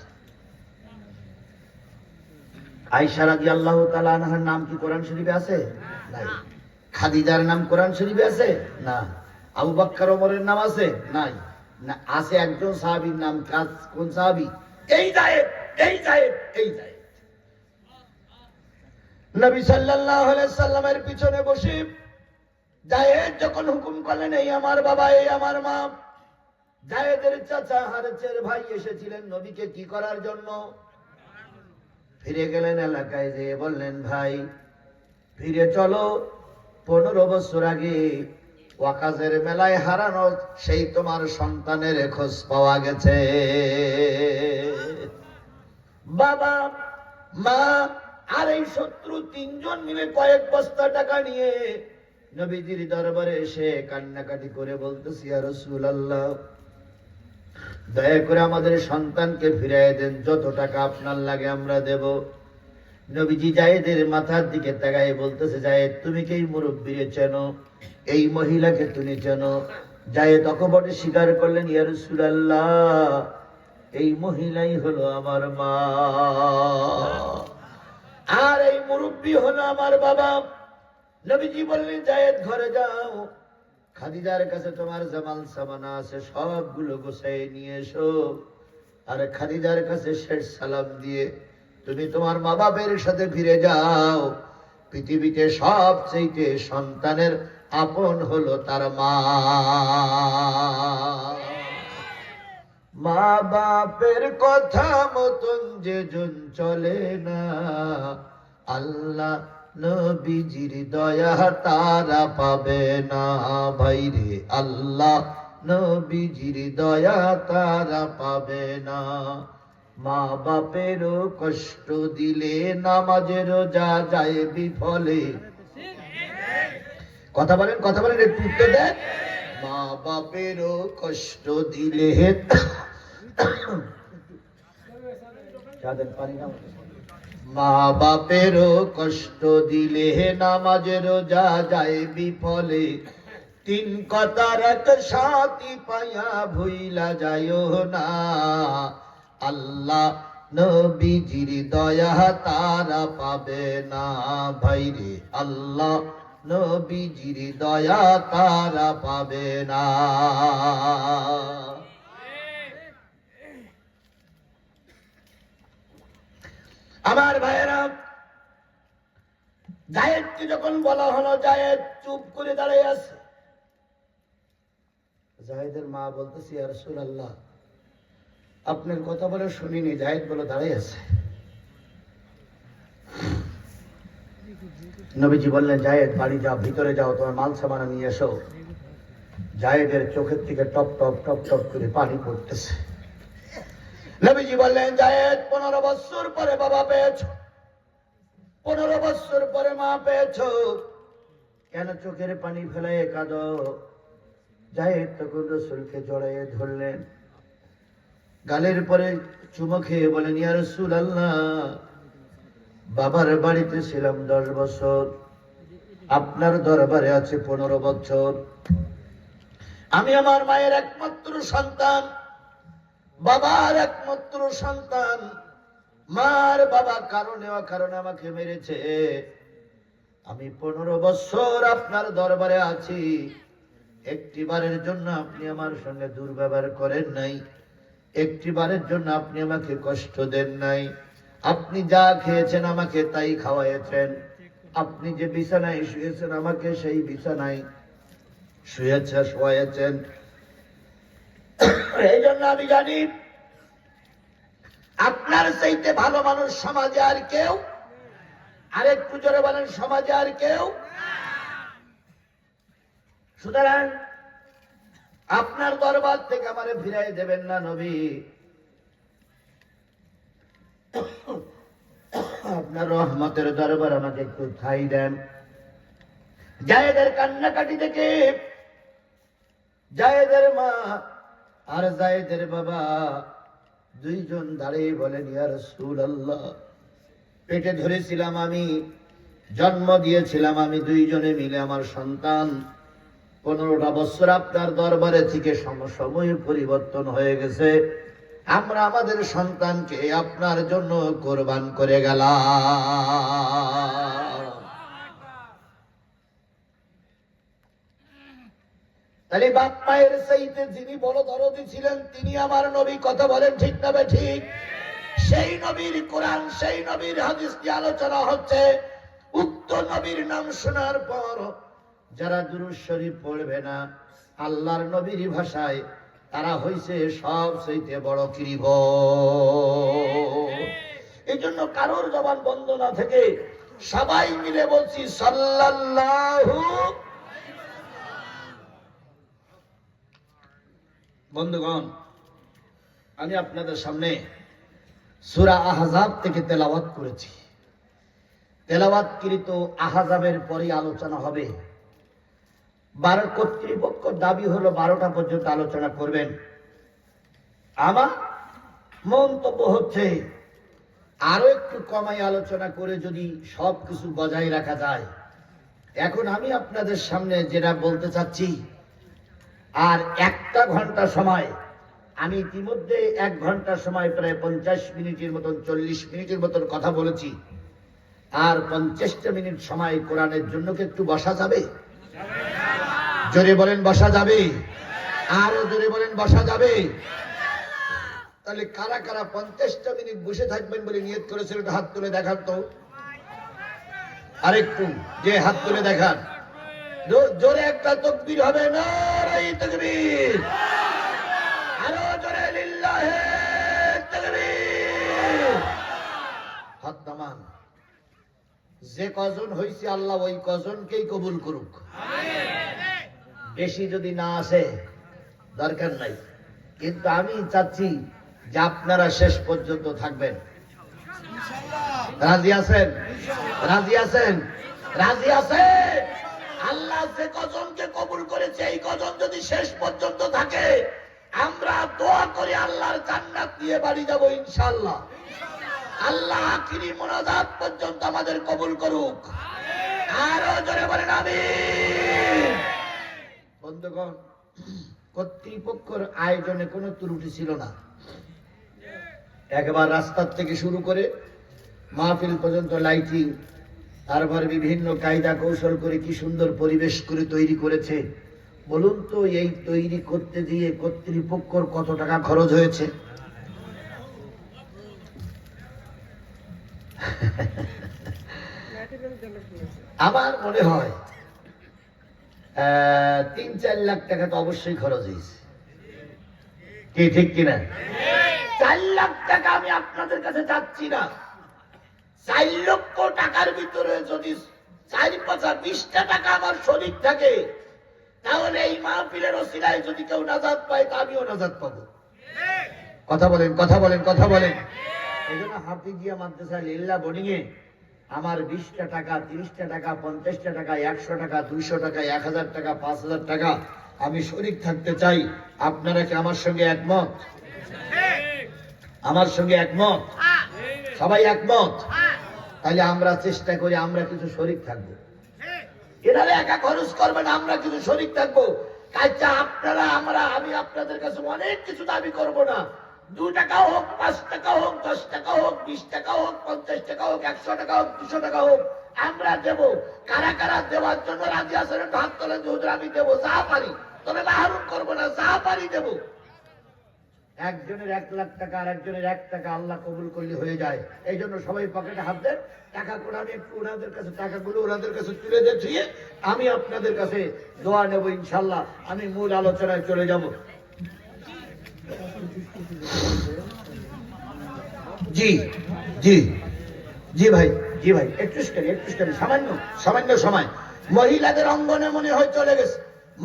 Speaker 4: আয়েশা রাদিয়াল্লাহু তাআলা আনহার নাম কি কোরআন শরীফে আছে? নাই। খাদিজার নাম কোরআন শরীফে আছে? না। আবু বকর ওমরের নাম আছে? নাই। না, আছে একজন সাহাবীর নাম। কোন সাহাবী? এই জায়েদ, এই জায়েদ, এই জায়েদ। নবী সাল্লাল্লাহু আলাইহি সাল্লামের পিছনে বসে জায়েদ যখন হুকুম করলেন, এই আমার বাবা, এই আমার মা। জায়েদের চাচা হারেসের ভাই এসেছিলেন নবীকে কি করার জন্য? ফিরে গেলেন এলাকায়, যে বললেন, ভাই ফিরে চলো, 15 বছর আগে ওয়াকাজের মেলায় হারানো সেই তোমার সন্তানের খোঁজ পাওয়া গেছে। বাবা, মা আর এই শত্রু 3 জন মিলে কয়েক বস্তা টাকা নিয়ে নবীজির দরবারে এসে কান্নাকাটি করে বলতেছি, ইয়া রাসূলুল্লাহ, দয়া করে আমাদের সন্তানকে ফিরিয়ে দেন, যত টাকা আপনার লাগে আমরা দেব। নবীজি জায়েদের মাথার দিকে তাকায় বলতেছে, জায়েদ, তুমি কি এই মুরব্বিরে চেনো? এই মহিলাকে তুমি চেনো? জায়েদ অকপটে স্বীকার করলেন, ইয়া রাসূলুল্লাহ, এই মহিলাই হলো আমার মা, আর এই মুরব্বি হলো আমার বাবা। নবীজি বললেন, জায়েদ ঘরে যাও, খাদিজার কাছে তোমার জামাল সামানা আছে, সবগুলো গোছাই নিয়ে এসো, আর খাদিজার কাছে শেষ সালাম দিয়ে তুমি তোমার মা বাবার সাথে ফিরে যাও। পৃথিবীতে সবচেয়ে সন্তানের আপন হলো তার মা। মা বাপের কথা মতন যে জন চলে না, আল্লাহ নবীজির দয়া তারা পাবে না। ভাইরে, আল্লাহ নবীজির দয়া তারা পাবে না। মা বাপেরও কষ্ট দিলে নামাজের রোজা যায় বিফলে। কথা বলেন, কথা বলেন, একটু উত্তর দেন। মা বাপেরও কষ্ট দিলে পানি না, মা বাপেরও কষ্ট দিলে নামাজের রোজা যায় বিফলে। 3 কথার এক সাথী পায়া ভুইলা যায়ও না, আল্লাহ নবীজির দয়া তারা পাবে না। ভাইরে, আল্লাহ নবীজির দয়া তারা পাবে না। আমার ভাইয়েরা, জায়েদকে যখন বলা হলো, জায়েদ চুপ করে দাঁড়িয়ে আছে। জায়েদের মা বলতেছি, ইয়া রাসূলুল্লাহ, আপনার কথা বলে শুনিনি। জায়েদ বলে দাঁড়িয়ে আছে। নবীজি বললেন, জায়েদ বাড়ি যাও, ভিতরে যাও, তোমার মাল সামানা নিয়ে এসো। জায়েদের চোখের থেকে টপ টপ টপ টপ করে পানি পড়তেছে। নবীজি বললেন, জায়েদ 15 বছর পরে বাবা পেয়েছ, 15 বছর পরে মা পেয়েছ, কেন চোখের পানি ফেলে কাঁদো? জায়েদ তখন রাসূলকে জড়াইয়ে ধরলেন, গালের পরে চুমো খেয়ে বলেন, ইয়া রাসূলুল্লাহ, বাবার বাড়িতে ছিলাম 10 বছর, আপনার দরবারে আছে 15 বছর। আমি আমার মায়ের একমাত্র সন্তান, বাবার একমাত্র সন্তান। মার বাবা কারণে অকারণে আমাকে মেরেছে। আমি 15 বছর আপনার দরবারে আছি, একটিবারের জন্য আপনি আমার সঙ্গে দুর্ব্যবহার করেন নাই, একটিবারের জন্য আপনি আমাকে কষ্ট দেন নাই। আপনি যা খেয়েছেন আমাকে তাই খাওয়াইছেন, আপনি যে বিছানায় শুয়েছেন আমাকে সেই বিছানায় শোয়াইছেন। এই জন্য আমি জানি আপনার চাইতে ভালো মানুষ সমাজে আর কেউ, আরেকটু জোরে বলেন, সমাজে আর কেউ। সুতরাং আপনার দরবার থেকে আমারে ফিরাই দেবেন না নবী, আপনার রহমতের দরবার আমাকে একটু ঠাঁই দেন। জায়েদের কান্নাকাটি দেখে জায়েদের মা আর জায়েদের বাবা দুইজন দাঁড়িয়ে বলেন, ইয়া রাসূলুল্লাহ, পেটে ধরেছিলাম আমি, জন্ম দিয়েছিলাম আমি, দুইজনে মিলে আমার সন্তান। 15টা বছর আপনার দরবারে থেকে সময় পরিবর্তন হয়ে গেছে। আমরা আমাদের সন্তানকে আপনার জন্য কোরবান করে গেলাম। তাহলে বাপ মায়ের চাইতে যিনি বড় দরদি ছিলেন তিনি আমার নবী। কথা বলেন ঠিক না ঠিক? সেই নবীর কোরআন, সেই নবীর হাদিস নিয়ে আলোচনা হচ্ছে। উক্ত নবীর নাম শোনার পর যারা দুরূদ শরীফ পড়বে না আল্লাহর নবীর ভাষায়, তারা হইছে সবচেয়ে বড় কৃপ। এই জন্য কারোর জবান বন্ধ না থেকে সবাই মিলে বলছি সাল্লাল্লাহু। বন্ধুগণ, আমি আপনাদের সামনে সূরা আহজাব থেকে তেলাওয়াত করেছি। তেলাওয়াতকৃত আহজাবের পরে আলোচনা হবে। 12 কর্তৃপক্ষ দাবি হলো 12টা পর্যন্ত আলোচনা করবেন। আমার মন্তব্য হচ্ছে আরো একটু কমাই আলোচনা করে যদি সবকিছু বজায় রাখা যায়। এখন আমি আপনাদের সামনে যেটা বলতে চাচ্ছি, আর 1 ঘন্টা সময়, আমি ইতিমধ্যে 1 ঘন্টা সময় প্রায় 50 মিনিটের মতন, 40 মিনিটের মতন কথা বলেছি। আর 50টা মিনিট সময় কোরআনের জন্য কি একটু বসা যাবে? জোরে বলেন বসা যাবে? আরো জোরে বলেন বসা যাবে? তাহলে কারা কারা 50টা মিনিট বসে থাকবেন বলে নিয়ত করেছিলেন হাত তুলে দেখান তো। আরেকটু যে হাত তুলে দেখান, জোরে একটা তাকবীর হবে, নারায়ে তাকবীর। আরো জোরে লিল্লাহি তাকবীর। হাত নামান। যে কজন হইছে আল্লাহ ওই কজনকেই কবুল করুক। বেশি যদি না আসে দরকার নাই, কিন্তু আমি চাচ্ছি যে আপনারা শেষ পর্যন্ত থাকবেন। রাজি আছেন? রাজি আছেন? রাজি আছেন? আল্লাহ যে কজনকে কবুল করেছে এই কজন যদি শেষ পর্যন্ত থাকে, আমরা দোয়া করি আল্লাহর জান্নাত নিয়ে বাড়ি যাব ইনশাআল্লাহ। আল্লাহ আখিরি মোনাজাত পর্যন্ত আমাদের কবুল করুক। আরো জোরে বলেন আমিন। বন্ধুগণ, কর্তৃপক্ষের আয়োজনে কোনো ত্রুটি ছিল না। একবার রাস্তার থেকে শুরু করে মাহফিল পর্যন্ত লাইটিং, তারপর বিভিন্ন কায়দা কৌশল করে কি সুন্দর পরিবেশ করে তৈরি করেছে। বলুন তো, এই তৈরি করতে গিয়ে কর্তৃপক্ষের কত টাকা খরচ হয়েছে? আমার মনে হয় 3-4 লাখ টাকা তো অবশ্যই খরচ হয়েছে। কি ঠিক কিনা? 4 লাখ টাকা আমি আপনাদের কাছে চাচ্ছি না। 4 লক্ষ টাকার ভিতরে যদি 4-5-20টা টাকা আমার শরীর থাকে, তাহলে এই মাহফিলের ওসিলায় যদি কেউ নাজাত পায় তা আমিও নাজাত পাবো। কথা বলেন, কথা বলেন, কথা বলেন। এই জন্য হাফিজিয়া মাদ্রাসা লিল্লাহ বোর্ডিং এ আমার 20টা টাকা, 30টা টাকা, 50টা টাকা, 100 টাকা, 200 টাকা, 1000 টাকা, 5000 টাকা আমি শরীক থাকতে চাই। আপনারা কি আমার সঙ্গে একমত? আমার সঙ্গে একমত? সবাই একমত? তাহলে আমরা চেষ্টা করি আমরা কিছু শরীক থাকবো। এনারা একা খরচ করবেন, আমরা কিছু শরীক থাকবো। কাজটা আপনারা, আমি আপনাদের কাছে অনেক কিছু দাবি করব না। 2 টাকা হোক, 5 টাকা হোক, 10 টাকা হোক, 20 টাকা হোক, 50 টাকা হোক, 100 টাকা হোক, 200 টাকা হোক, আমরা দেব। কারা কারা দেওয়ার জন্য রাজি আছেন হাত তোলেন যে হুজুর আমি দেবো, যা পারি, তবে মাহরুম করবো না, যা পারি দেব। একজনের 1 লাখ টাকা আর একজনের 1 টাকা আল্লাহ কবুল করলে হয়ে যায়। এই জন্য সবাই পকেটে হাত দেন। টাকা করে আমি একটু ওনাদের কাছে, টাকাগুলো ওনাদের কাছে তুলে দিচ্ছি। আমি আপনাদের কাছে দোয়া নেব ইনশাল্লাহ। আমি মূল আলোচনায় চলে যাব। জি জি জি ভাই, জি ভাই, একটু সামান্য সামান্য সময়। মহিলাদের অঙ্গনে মনে হয় চলে গেছে,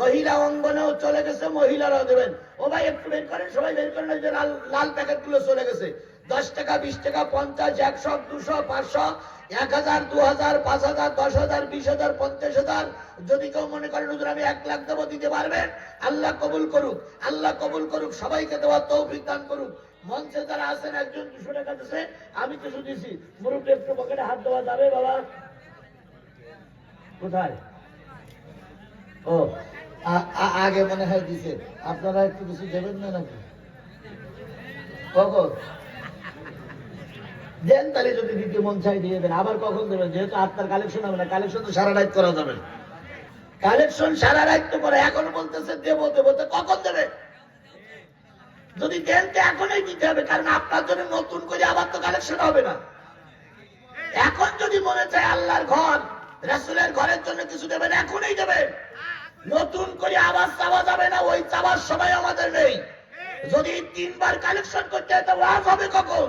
Speaker 4: মহিলা অঙ্গনেও চলে গেছে, মহিলারাও দেবেন। ও ভাই একটু বের করেন, সবাই বের করেন। যে লাল প্যাকেট গুলো চলে গেছে। 10 টাকা, 20 টাকা, 50, 100, 200, 500, 1000, 2000, 5000, 10000, 20000, 50000। যদি কেউ মনে করেন হুজুর আমি 1 লাখ দেবো, দিতে পারবেন। আল্লাহ কবুল করুক, আল্লাহ কবুল করুক, সবাইকে দেওয়ার তৌফিক দান করুক। মঞ্চে যারা আছেন, একজন 200 টাকা দিচ্ছে, আমি কিছু দিছি। মুরব্বী একটু পকেটে হাত দেওয়া যাবে বাবা? কোথায়? ও আগে মনে হয় দিছে, আপনারা একটু কিছু দেবেন না নাকি? কখন দেন? তাহলে যদি দিতে মন চাই দিয়ে দেন। আবার কখন দেবেন? যেহেতু আপনার কালেকশন হবে না, কালেকশন তো সারা রাত করা যাবে। কালেকশন সারা রাত তো করে, এখন বলতেছে দেবো দেবো, তো কখন দেবে? যদি দেন তো এখনই দিতে হবে, কারণ আপনার জন্য নতুন করে আবার তো কালেকশন হবে না। এখন যদি মনে চায় আল্লাহর ঘর, রাসূলের ঘরের জন্য কিছু দেবেন, এখনই দেবেন। নতুন করে আবার চাওয়া যাবে না, ওই চাওয়ার সময় আমাদের নেই। যদি 3 বার কালেকশন করতে হয়, তো ওয়াজ হবে কখন?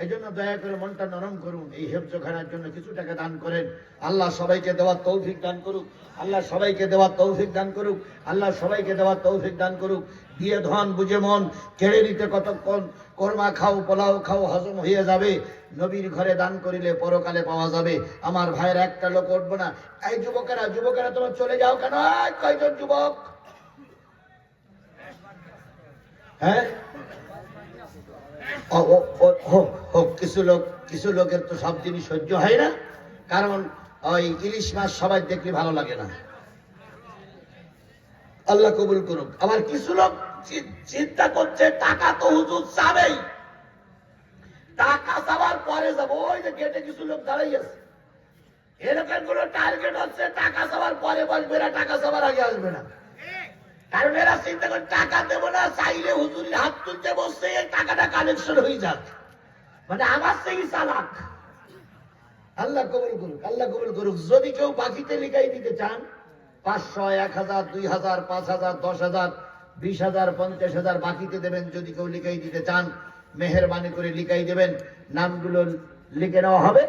Speaker 4: এই জন্য দয়া করে মনটা নরম করুন। এই হেফজখানার জন্য কিছু টাকা দান করেন। আল্লাহ সবাইকে দেওয়ার তৌফিক দান করুক, আল্লাহ সবাইকে দেওয়ার তৌফিক দান করুক, আল্লাহ সবাইকে দেওয়ার তৌফিক দান করুক। দিয়ে ধন বুঝে মন, কেড়ে নিতে কতক্ষণ। কোরমা খাও, পোলাও খাও, হজম হয়ে যাবে। নবীর ঘরে দান করিলে পরকালে পাওয়া যাবে। আমার ভাইয়ের একটা লোক উঠবো না। এই যুবকেরা, যুবকেরা তোমরা চলে যাও কেন? কয়জন যুবক? হ্যাঁ, কিছু লোকের তো সব জিনিস সহ্য হয় না, কারণ ওই ইলিশ মাছ সবাই দেখলে ভালো লাগে না। আল্লাহ কবুল করুক। আবার কিছু লোক চিন্তা করছে টাকা তো হুজুর চাবেই, টাকা চাওয়ার পরে যাবো। ওই যে গেটে কিছু লোক দাঁড়াই আছে, এরকম গুলো টার্গেট হচ্ছে টাকা চাওয়ার পরে বসবে না, টাকা চাওয়ার আগে আসবে না। কারণ এরা চিন্তা করে টাকা দেবো না, চাইলে হুজুরের হাত তুলতে বসছে, এই টাকাটা কালেকশন হয়ে যাক, মানে আমার সেই চালাক। আল্লাহ কবুল করুক, আল্লাহ কবুল করুক। যদি কেউ বাকিতে লিখাই দিতে চান, 500, 1000, 2000, 5000, 10000, 20000, 50000 বাকিতে দেবেন। যদি কেউ লিখাই দিতে চান, মেহেরবানি করে লিখাই দেবেন। নামগুলো লিখে নেওয়া হবে,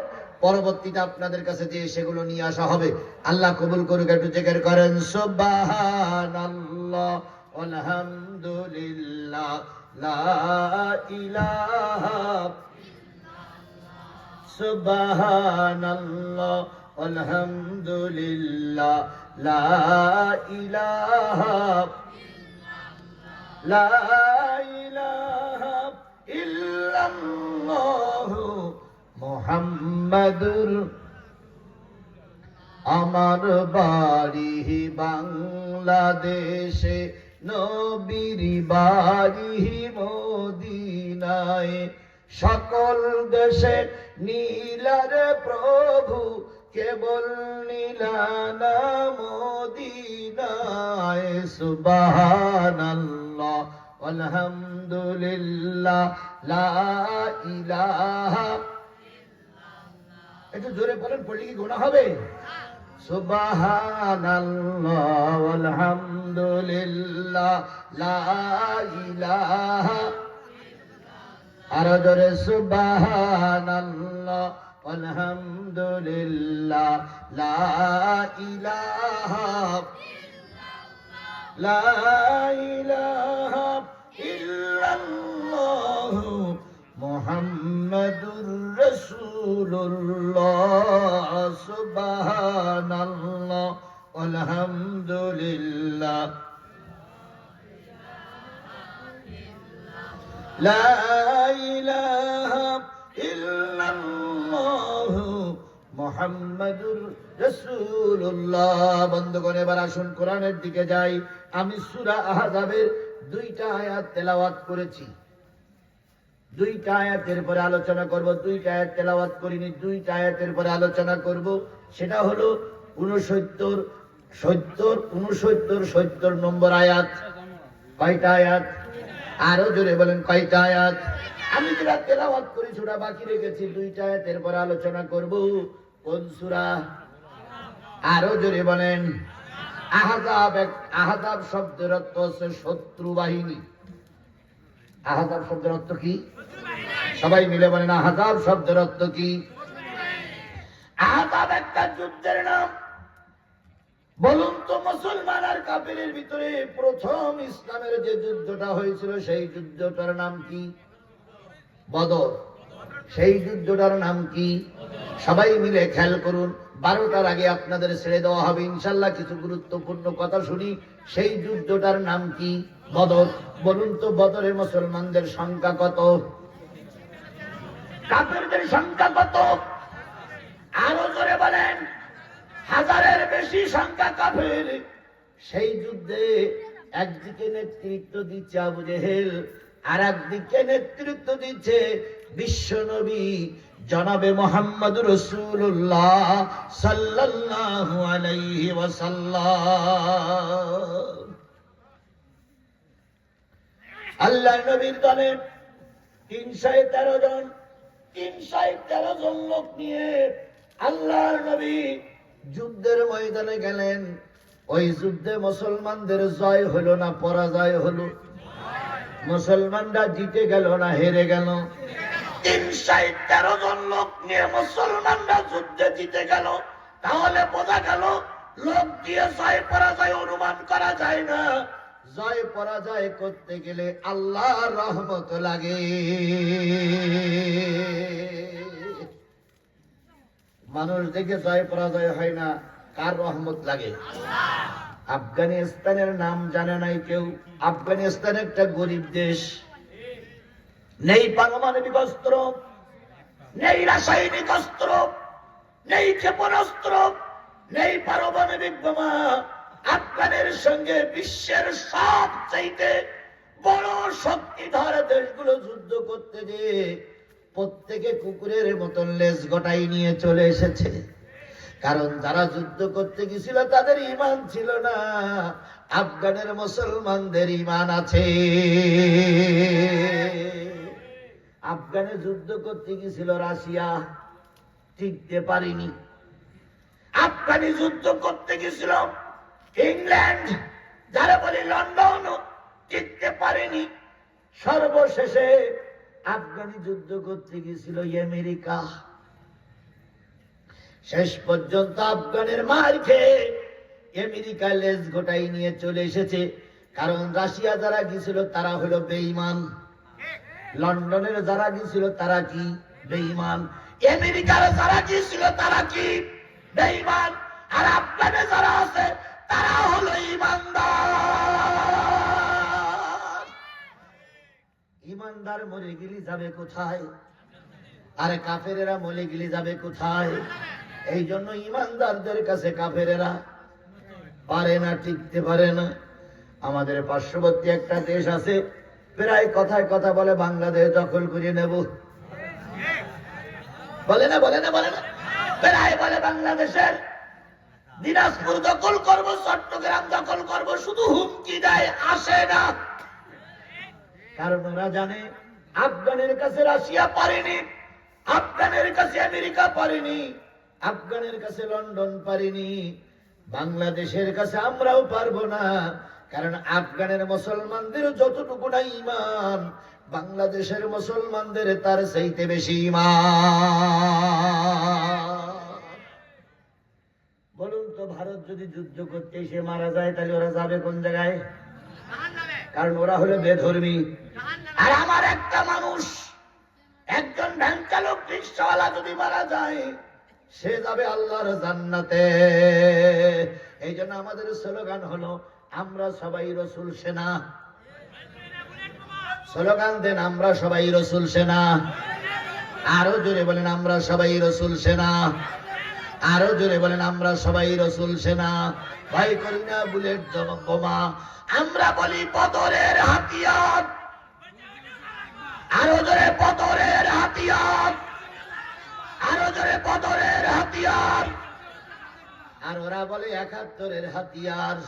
Speaker 4: পরবর্তীতে আপনাদের কাছে যে সেগুলো নিয়ে আসা হবে। আল্লাহ কবুল করুক। একটু জিকির করেন সুবহানাল্লাহ, আলহামদুলিল্লাহ, লা ইলাহা সুবহানাল্লাহ, আলহামদুলিল্লাহ, লা ইলাহা ইল্লাল্লাহ মুহাম্মাদুর। আমার বাড়ি বাংলাদেশে, নবীর বাড়ি মদিনায়। সকল দেশে নীলার প্রভু, কেবল নীলানা মদিনায়। সুবহানাল্লাহ, আলহামদুলিল্লাহ, লা ইলাহা। একটু জোরে বলেন, পড়লে কি গুনাহ হবে? সুবহানাল্লাহ, আলহামদুলিল্লাহ, লা ইলাহা। আরো জোরে সুবহানাল্লাহ, আলহামদুলিল্লাহ, লা ইলাহা লা ইলাহা ইল্লাল্লাহ মুহাম্মাদুর রাসূলুল্লাহ সুবহানাল্লাহ আলহামদুলিল্লাহ লা ইলাহা ইল্লাল্লাহ মুহাম্মাদুর রাসূলুল্লাহ। বন্ধুগণ, এবার আসুন কোরআনের দিকে যাই। আমি সূরা আহজাবের 2টা আয়াত তেলাওয়াত করেছি, 2টা আয়াতের পরে আলোচনা করব। 2টা আয়াত তেলাওয়াত করিনি, 2টা আয়াতের পরে আলোচনা করব। সেটা হলো 69 নম্বর আয়াত। কয়টা আয়াত? আরো জোরে বলেন, কয়টা আয়াত? আমি যেটা তেলাওয়াত করেছি ওটা বাকি রেখেছি, 2টা আয়াতের পরে আলোচনা করব। কোন সূরা? আরো জোরে বলেন। আহজাব। আহজাব শব্দের অর্থ হচ্ছে শত্রু বাহিনী। আহজাব শব্দের অর্থ কি? সবাই মিলে বলেন, আহজাব শব্দের অর্থ কি? আহজাব একটা যুদ্ধের নাম। বলুন তো, মুসলমান আর কাফেরের ভিতরে প্রথম ইসলামের যে যুদ্ধটা হয়েছিল সেই যুদ্ধটার নাম কি? বদর। সেই যুদ্ধটার নাম কি? সবাই মিলে খেয়াল করুন। 12টার আগে আপনাদের ছেড়ে দেওয়া হবে ইনশাল্লাহ। কিছু গুরুত্বপূর্ণ কথা শুনি। সেই যুদ্ধটার নাম কি? বদর। বলুন তো, বদরে মুসলমানদের সংখ্যা কত? কাফেরদের সংখ্যা কত? আরো জোরে বলেন। 1000-এর বেশি সংখ্যা কাফের। সেই যুদ্ধে একদিকে নেতৃত্ব দিচ্ছে আবু জেহেল, আর একদিকে নেতৃত্ব দিচ্ছে বিশ্বনবী জনাবে মুহাম্মদুর রাসূলুল্লাহ সাল্লাল্লাহু আলাইহি ওয়াসাল্লাম। আল্লাহর নবীর দলে 313 জন, 313 জন লোক নিয়ে আল্লাহর নবী যুদ্ধের ময়দানে গেলেন। ওই যুদ্ধে মুসলমানদের জয় হলো না পরাজয় হলো? মুসলমানরা জিতে গেল না হেরে গেল? 313 জন লোক নিয়ে মুসলমানরা যুদ্ধে জিতে গেল। তাহলে বোঝা গেল লোক দিয়ে জয় পরাজয় অনুমান করা যায় না। জয় পরাজয় করতে গেলে আল্লাহর রহমত লাগে। মানুষ দেখে জয় পরাজয় হয় না, কার রহমত লাগে? আফগানিস্তানের নাম জানে নাই কেউ? আফগানিস্তান একটা গরিব দেশ। নেই পারমাণবিক অস্ত্র, নেই রাসায়নিক অস্ত্র, নেই ক্ষেপণাস্ত্র, নেই পারমাণবিক বোমা। আফগানের সঙ্গে বিশ্বের সবচেয়ে বড় শক্তিধর দেশগুলো যুদ্ধ করতে গিয়ে প্রত্যেকে কুকুরের মতন লেজ গটাই নিয়ে চলে এসেছে। কারণ যারা যুদ্ধ করতে গেছিল তাদের ঈমান ছিল না। আফগানের মুসলমানদের ঈমান আছে। আফগানে যুদ্ধ করতে গেছিল রাশিয়া, টিকতে পারেনি। আফগানে যুদ্ধ করতে গেছিল ইংল্যান্ড, যারা বলি লন্ডন, টিকতে পারেনি। সর্বশেষে আফগানি যুদ্ধ করতে গেছিল আমেরিকা। শেষ পর্যন্ত আফগানের মার খেয়ে আমেরিকা লেজ গোটাই নিয়ে চলে এসেছে। কারণ রাশিয়া যারা গিয়েছিল তারা হলো বেঈমান, লন্ডনের যারা গিয়েছিল তারা কি? বেঈমান। আমেরিকার যারা গিয়েছিল তারা কি? বেঈমান। আর আফগানে যারা আছে তারা হলো ঈমানদার। ঈমানদার মরে গেলে যাবে কোথায়? আরে কাফেরেরা মরে গেলে যাবে কোথায়? এই জন্য ঈমানদারদের কাছে কাফেরেরা পারে না, টিকতে পারে না। আমাদের পার্শ্ববর্তী একটা দেশ আছে, প্রায় কথায় কথা বলে বাংলাদেশ দখল করে নেব। বলে না, বলে না, বলে না, প্রায় বলে বাংলাদেশের দিনাজপুর দখল করব, চট্টগ্রাম দখল করব, শুধু হুমকি দেয়, আসে না। কারণ ওরা জানে আফগানের কাছে রাশিয়া পারেনি, আফগানের কাছে আমেরিকা পারেনি, আফগানের কাছে লন্ডন পারেনি, বাংলাদেশের কাছে আমরাও পারবো না। কারণ আফগানের মুসলমানদের যতটুকু না ঈমান, বাংলাদেশের মুসলমানদের তার চাইতে বেশি ঈমান। বলুন তো, ভারত যদি যুদ্ধ করতে এসে মারা যায় তাহলে ওরা যাবে কোন জায়গায়? কারণ ওরা হলো বেধর্মী। আর আমার একটা মানুষ একজন ভ্যান চালক রিক্সাওয়ালা যদি মারা যায় সে যাবে আল্লাহর জান্নাতে। এই জন্য আমাদের স্লোগান হলো আমরা সবাই রসুল সেনা। স্লোগান দেন আমরা সবাই রসুল সেনা। আরো জোরে বলেন আমরা সবাই রসুল সেনা। আরো জোরে বলেন আমরা সবাই রসুল সেনা। ভয় করি না বুলেট বোমা, আমরা বলি বদরের হাতিয়ার। আরো জোরে বদরের হাতিয়ার, আরো জোরে বদরের হাতিয়ার। আর ওরা বলে ৭১-এর হাতিয়ার।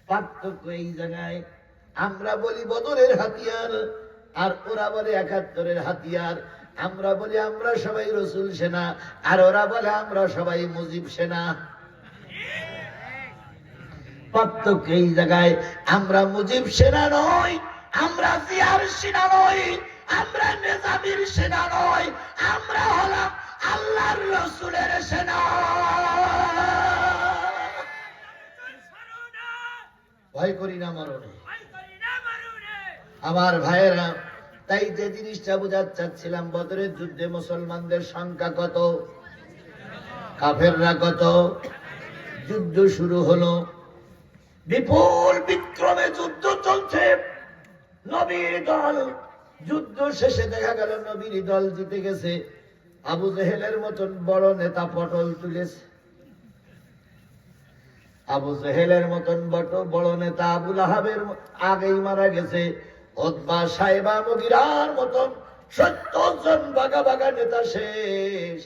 Speaker 4: পার্থক্য এই জায়গায়, আমরা বলি বদরের হাতিয়ার আর ওরা বলে ৭১-এর হাতিয়ার। আমরা বলি আমরা সবাই রসুল সেনা আর ওরা বলে আমরা সবাই মুজিব সেনা। পার্থক্য এই জায়গায়, আমরা মুজিব সেনা নই, আমরা জিয়ার সেনা নই, আমরা নিজামীর সেনা নই, আমরা হলাম আল্লাহর রসুলের সেনা। ভয় করি না মরণে আমার ভাইয়েরা। তাই যে জিনিসটা বোঝাতে চাচ্ছিলাম, বদরের যুদ্ধে মুসলমানদের সংখ্যা কত, কাফেররা কত। যুদ্ধ শুরু হলো, বিপুল বিক্রমে যুদ্ধ চলছে। নবীর দল, যুদ্ধ শেষে দেখা গেল নবীর দল জিতে গেছে। আবু জেহেলের মতন বড় নেতা পটল তুলেছে। আবু জেহেলের মতন বড় নেতা আবুল আহাবের আগেই মারা গেছে। উতবা, সাইবা, মুগীরার মতন ৭০ জন বাঘা বাঘা নেতা শেষ।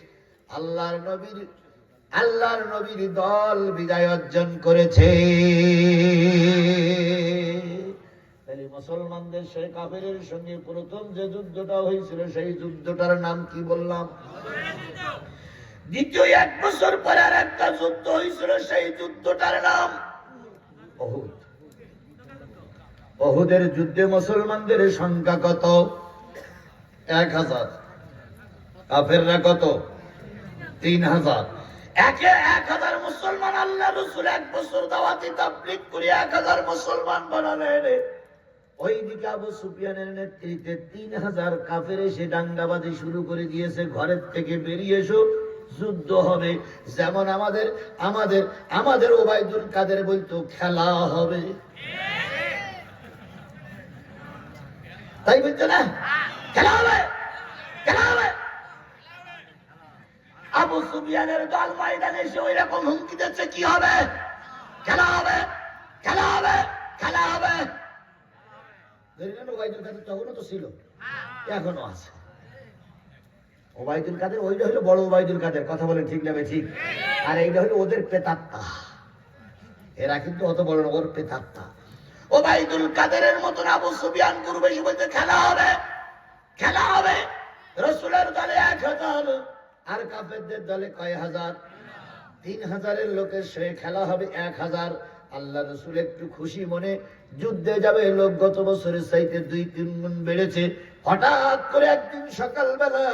Speaker 4: আল্লাহর নবীর দল বিজয় অর্জন করেছে। তাহলে মুসলমানদের সেই কাফেরের সঙ্গে প্রথম যে যুদ্ধটা হয়েছিল সেই যুদ্ধটার নাম কি বললাম? দ্বিতীয় ১ বছর পরে আর একটা যুদ্ধ হয়েছিল, সেই যুদ্ধটার নাম উহুদ। উহুদের যুদ্ধে মুসলমানদের সংখ্যা কত? ১,০০০। কাফেররা কত? ৩,০০০। ১,০০০ মুসলমান আল্লাহ রাসূল ১ বছর দাওয়াতি তাবলীগ করে ১,০০০ মুসলমান বানালেন। ওইদিকে আবু সুফিয়ানের নেতৃত্বে ৩,০০০ কাফের এসে দাঙ্গাবাজি শুরু করে দিয়েছে। ঘরের থেকে বেরিয়ে এসো, যুদ্ধ হবে। যেমন আমাদের ওবায়দুল কাদের বলতো খেলা হবে, তাই বলতো না? খেলা হবে, খেলা হবে। আবু সুফিয়ানের দল ময়দানে এসে ওই রকম হুমকি দিচ্ছে, কি হবে? খেলা হবে, খেলা হবে, খেলা হবে। ওবায়দুল কাদের তখনও তো ছিল, এখনো আছে। ওবায়দুল কাদের ওইটা হলো বড় ওবায়দুল কাদের, কথা বলেন ঠিক না? ঠিক। আর এইটা হলো ওদের প্রেতাত্মা। এরা কিন্তু অত বড় ওর প্রেতাত্মা। ওবায়দুল কাদেরের মতন আবু সুফিয়ান পূর্বে বলতে খেলা হবে, খেলা হবে। রাসূলের দলে ১,০০০ আর কাফেরদের দলে কয় হাজার? ৩,০০০ লোকের সঙ্গে খেলা হবে ১,০০০। আল্লাহ রাসূল একটু খুশি মনে যুদ্ধে যাবে। লোক গত বছরের চাইতে ২-৩ গুণ বেড়েছে। হঠাৎ করে একদিন সকালবেলা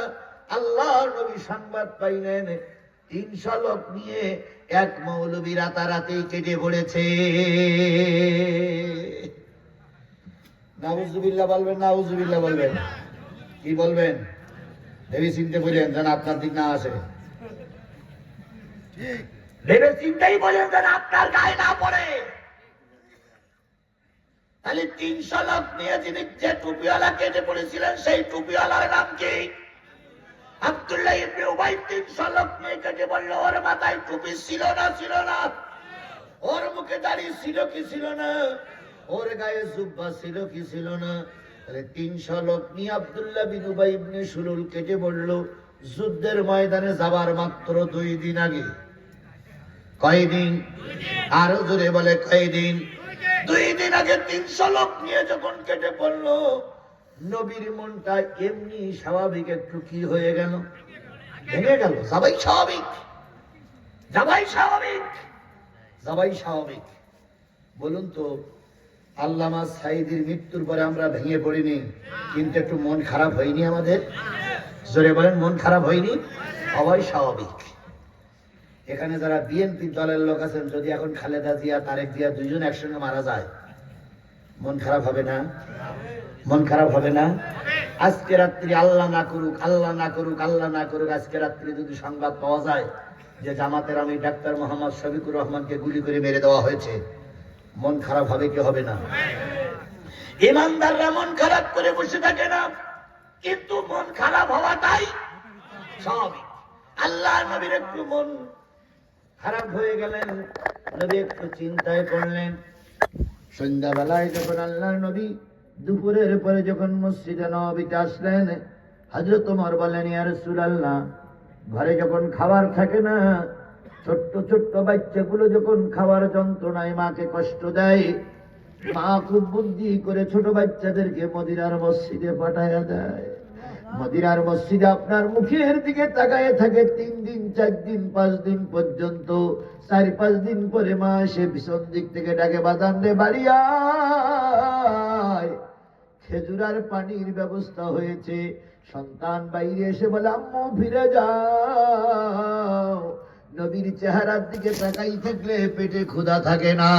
Speaker 4: আল্লাহর নবী সংবাদ পাইলেন ৩০০ লোক নিয়ে এক মৌলবী রাতারাতি কেটে পড়েছে। নাউজুবিল্লাহ বলবেন, নাউজুবিল্লাহ বলবেন। কি বলবেন? ভেবে চিনতে বলেন যেন আপনার দিক না আসে। ভেবে চিন্তাই বলেন যেন আপনার গায়ে না পড়ে। তাহলে ৩০০ লোক নিয়ে যিনি যে টুপিওয়ালা কেটে পড়েছিলেন সেই টুপিওয়ালার নাম কি? আব্দুল্লাহ ইবনে উবাই। ৩০০ লোক নিয়ে কেটে পড়ল। ওর মাথায় টুপি ছিল না? ছিল না। ওর মুখে দাড়ি ছিল কি ছিল না? ওর গায়ে জুব্বা ছিল কি ছিল না? তাহলে ৩০০ লোক নিয়ে আব্দুল্লাহ বিন উবাই ইবনে সুলুল কেটে পড়ল যুদ্ধের ময়দানে যাবার মাত্র ২ দিন আগে। কয়দিন? আরো জোরে বলে কয়দিন? ২ দিন আগে ৩০০ লোক নিয়ে যখন কেটে পড়ল, নবীর মনটা এমনি স্বাভাবিক একটু কি হয়ে গেল? ভেঙে গেল। সবাই স্বাভাবিক, সবাই স্বাভাবিক, সবাই স্বাভাবিক। বলুন তো, আল্লামা সাঈদীর মৃত্যুর পরে আমরা ভেঙে পড়িনি, কিন্তু একটু মন খারাপ হয়নি আমাদের? জোরে বলেন, মন খারাপ হয়নি? সবাই স্বাভাবিক। এখানে যারা বিএনপি দলের লোক আছেন, যদি এখন খালেদা জিয়া, তারেক জিয়া দুইজন একসঙ্গে মারা যায়, মন খারাপ হবে না? মন খারাপ হবে না? আজকে রাত্রি আল্লাহ না করুক, আল্লাহ না করুক, আল্লাহ না করুক, আজকে রাত্রি যদি সংবাদ পাওয়া যায় যে জামাতের আমি ডাক্তার মোহাম্মদ শফিকুর রহমানকে গুলি করে মেরে দেওয়া হয়েছে, মন খারাপ হবে কি হবে না? ইমানদাররা মন খারাপ করে বসে থাকে না, কিন্তু মন খারাপ হওয়াটাই স্বাভাবিক। আল্লাহ নবীর একটু মন খারাপ হয়ে গেলেন, নবী একটু চিন্তায় পড়লেন। সন্ধ্যাবেলায় যখন আল্লাহর নবী দুপুরের পরে যখন মসজিদে নববীতে আসলেন, হযরত ওমর বললেন, ইয়া রাসূলুল্লাহ, ঘরে যখন খাবার থাকে না, ছোট্ট ছোট্ট বাচ্চাগুলো যখন খাওয়ার যন্ত্রণায় মাকে কষ্ট দেয়, মা খুব বুদ্ধি করে ছোট বাচ্চাদেরকে মদিনার মসজিদে পাঠায়া দেয়। মদিনার মসজিদে আপনার মুখের দিকে তাকায় থাকে 3 দিন 4 দিন 5 দিন পর্যন্ত। 4-5 দিন পরে মা এসে পিছন দিক থেকে ডাকে, বাজান রে বাড়ি আয়, খেজুর আর পানির ব্যবস্থা হয়েছে। সন্তান বাইরে এসে বলে, আম্মু ফিরে যাও। নবীর চেহারার দিকে তাকাই থাকলে পেটে ক্ষুধা থাকে না।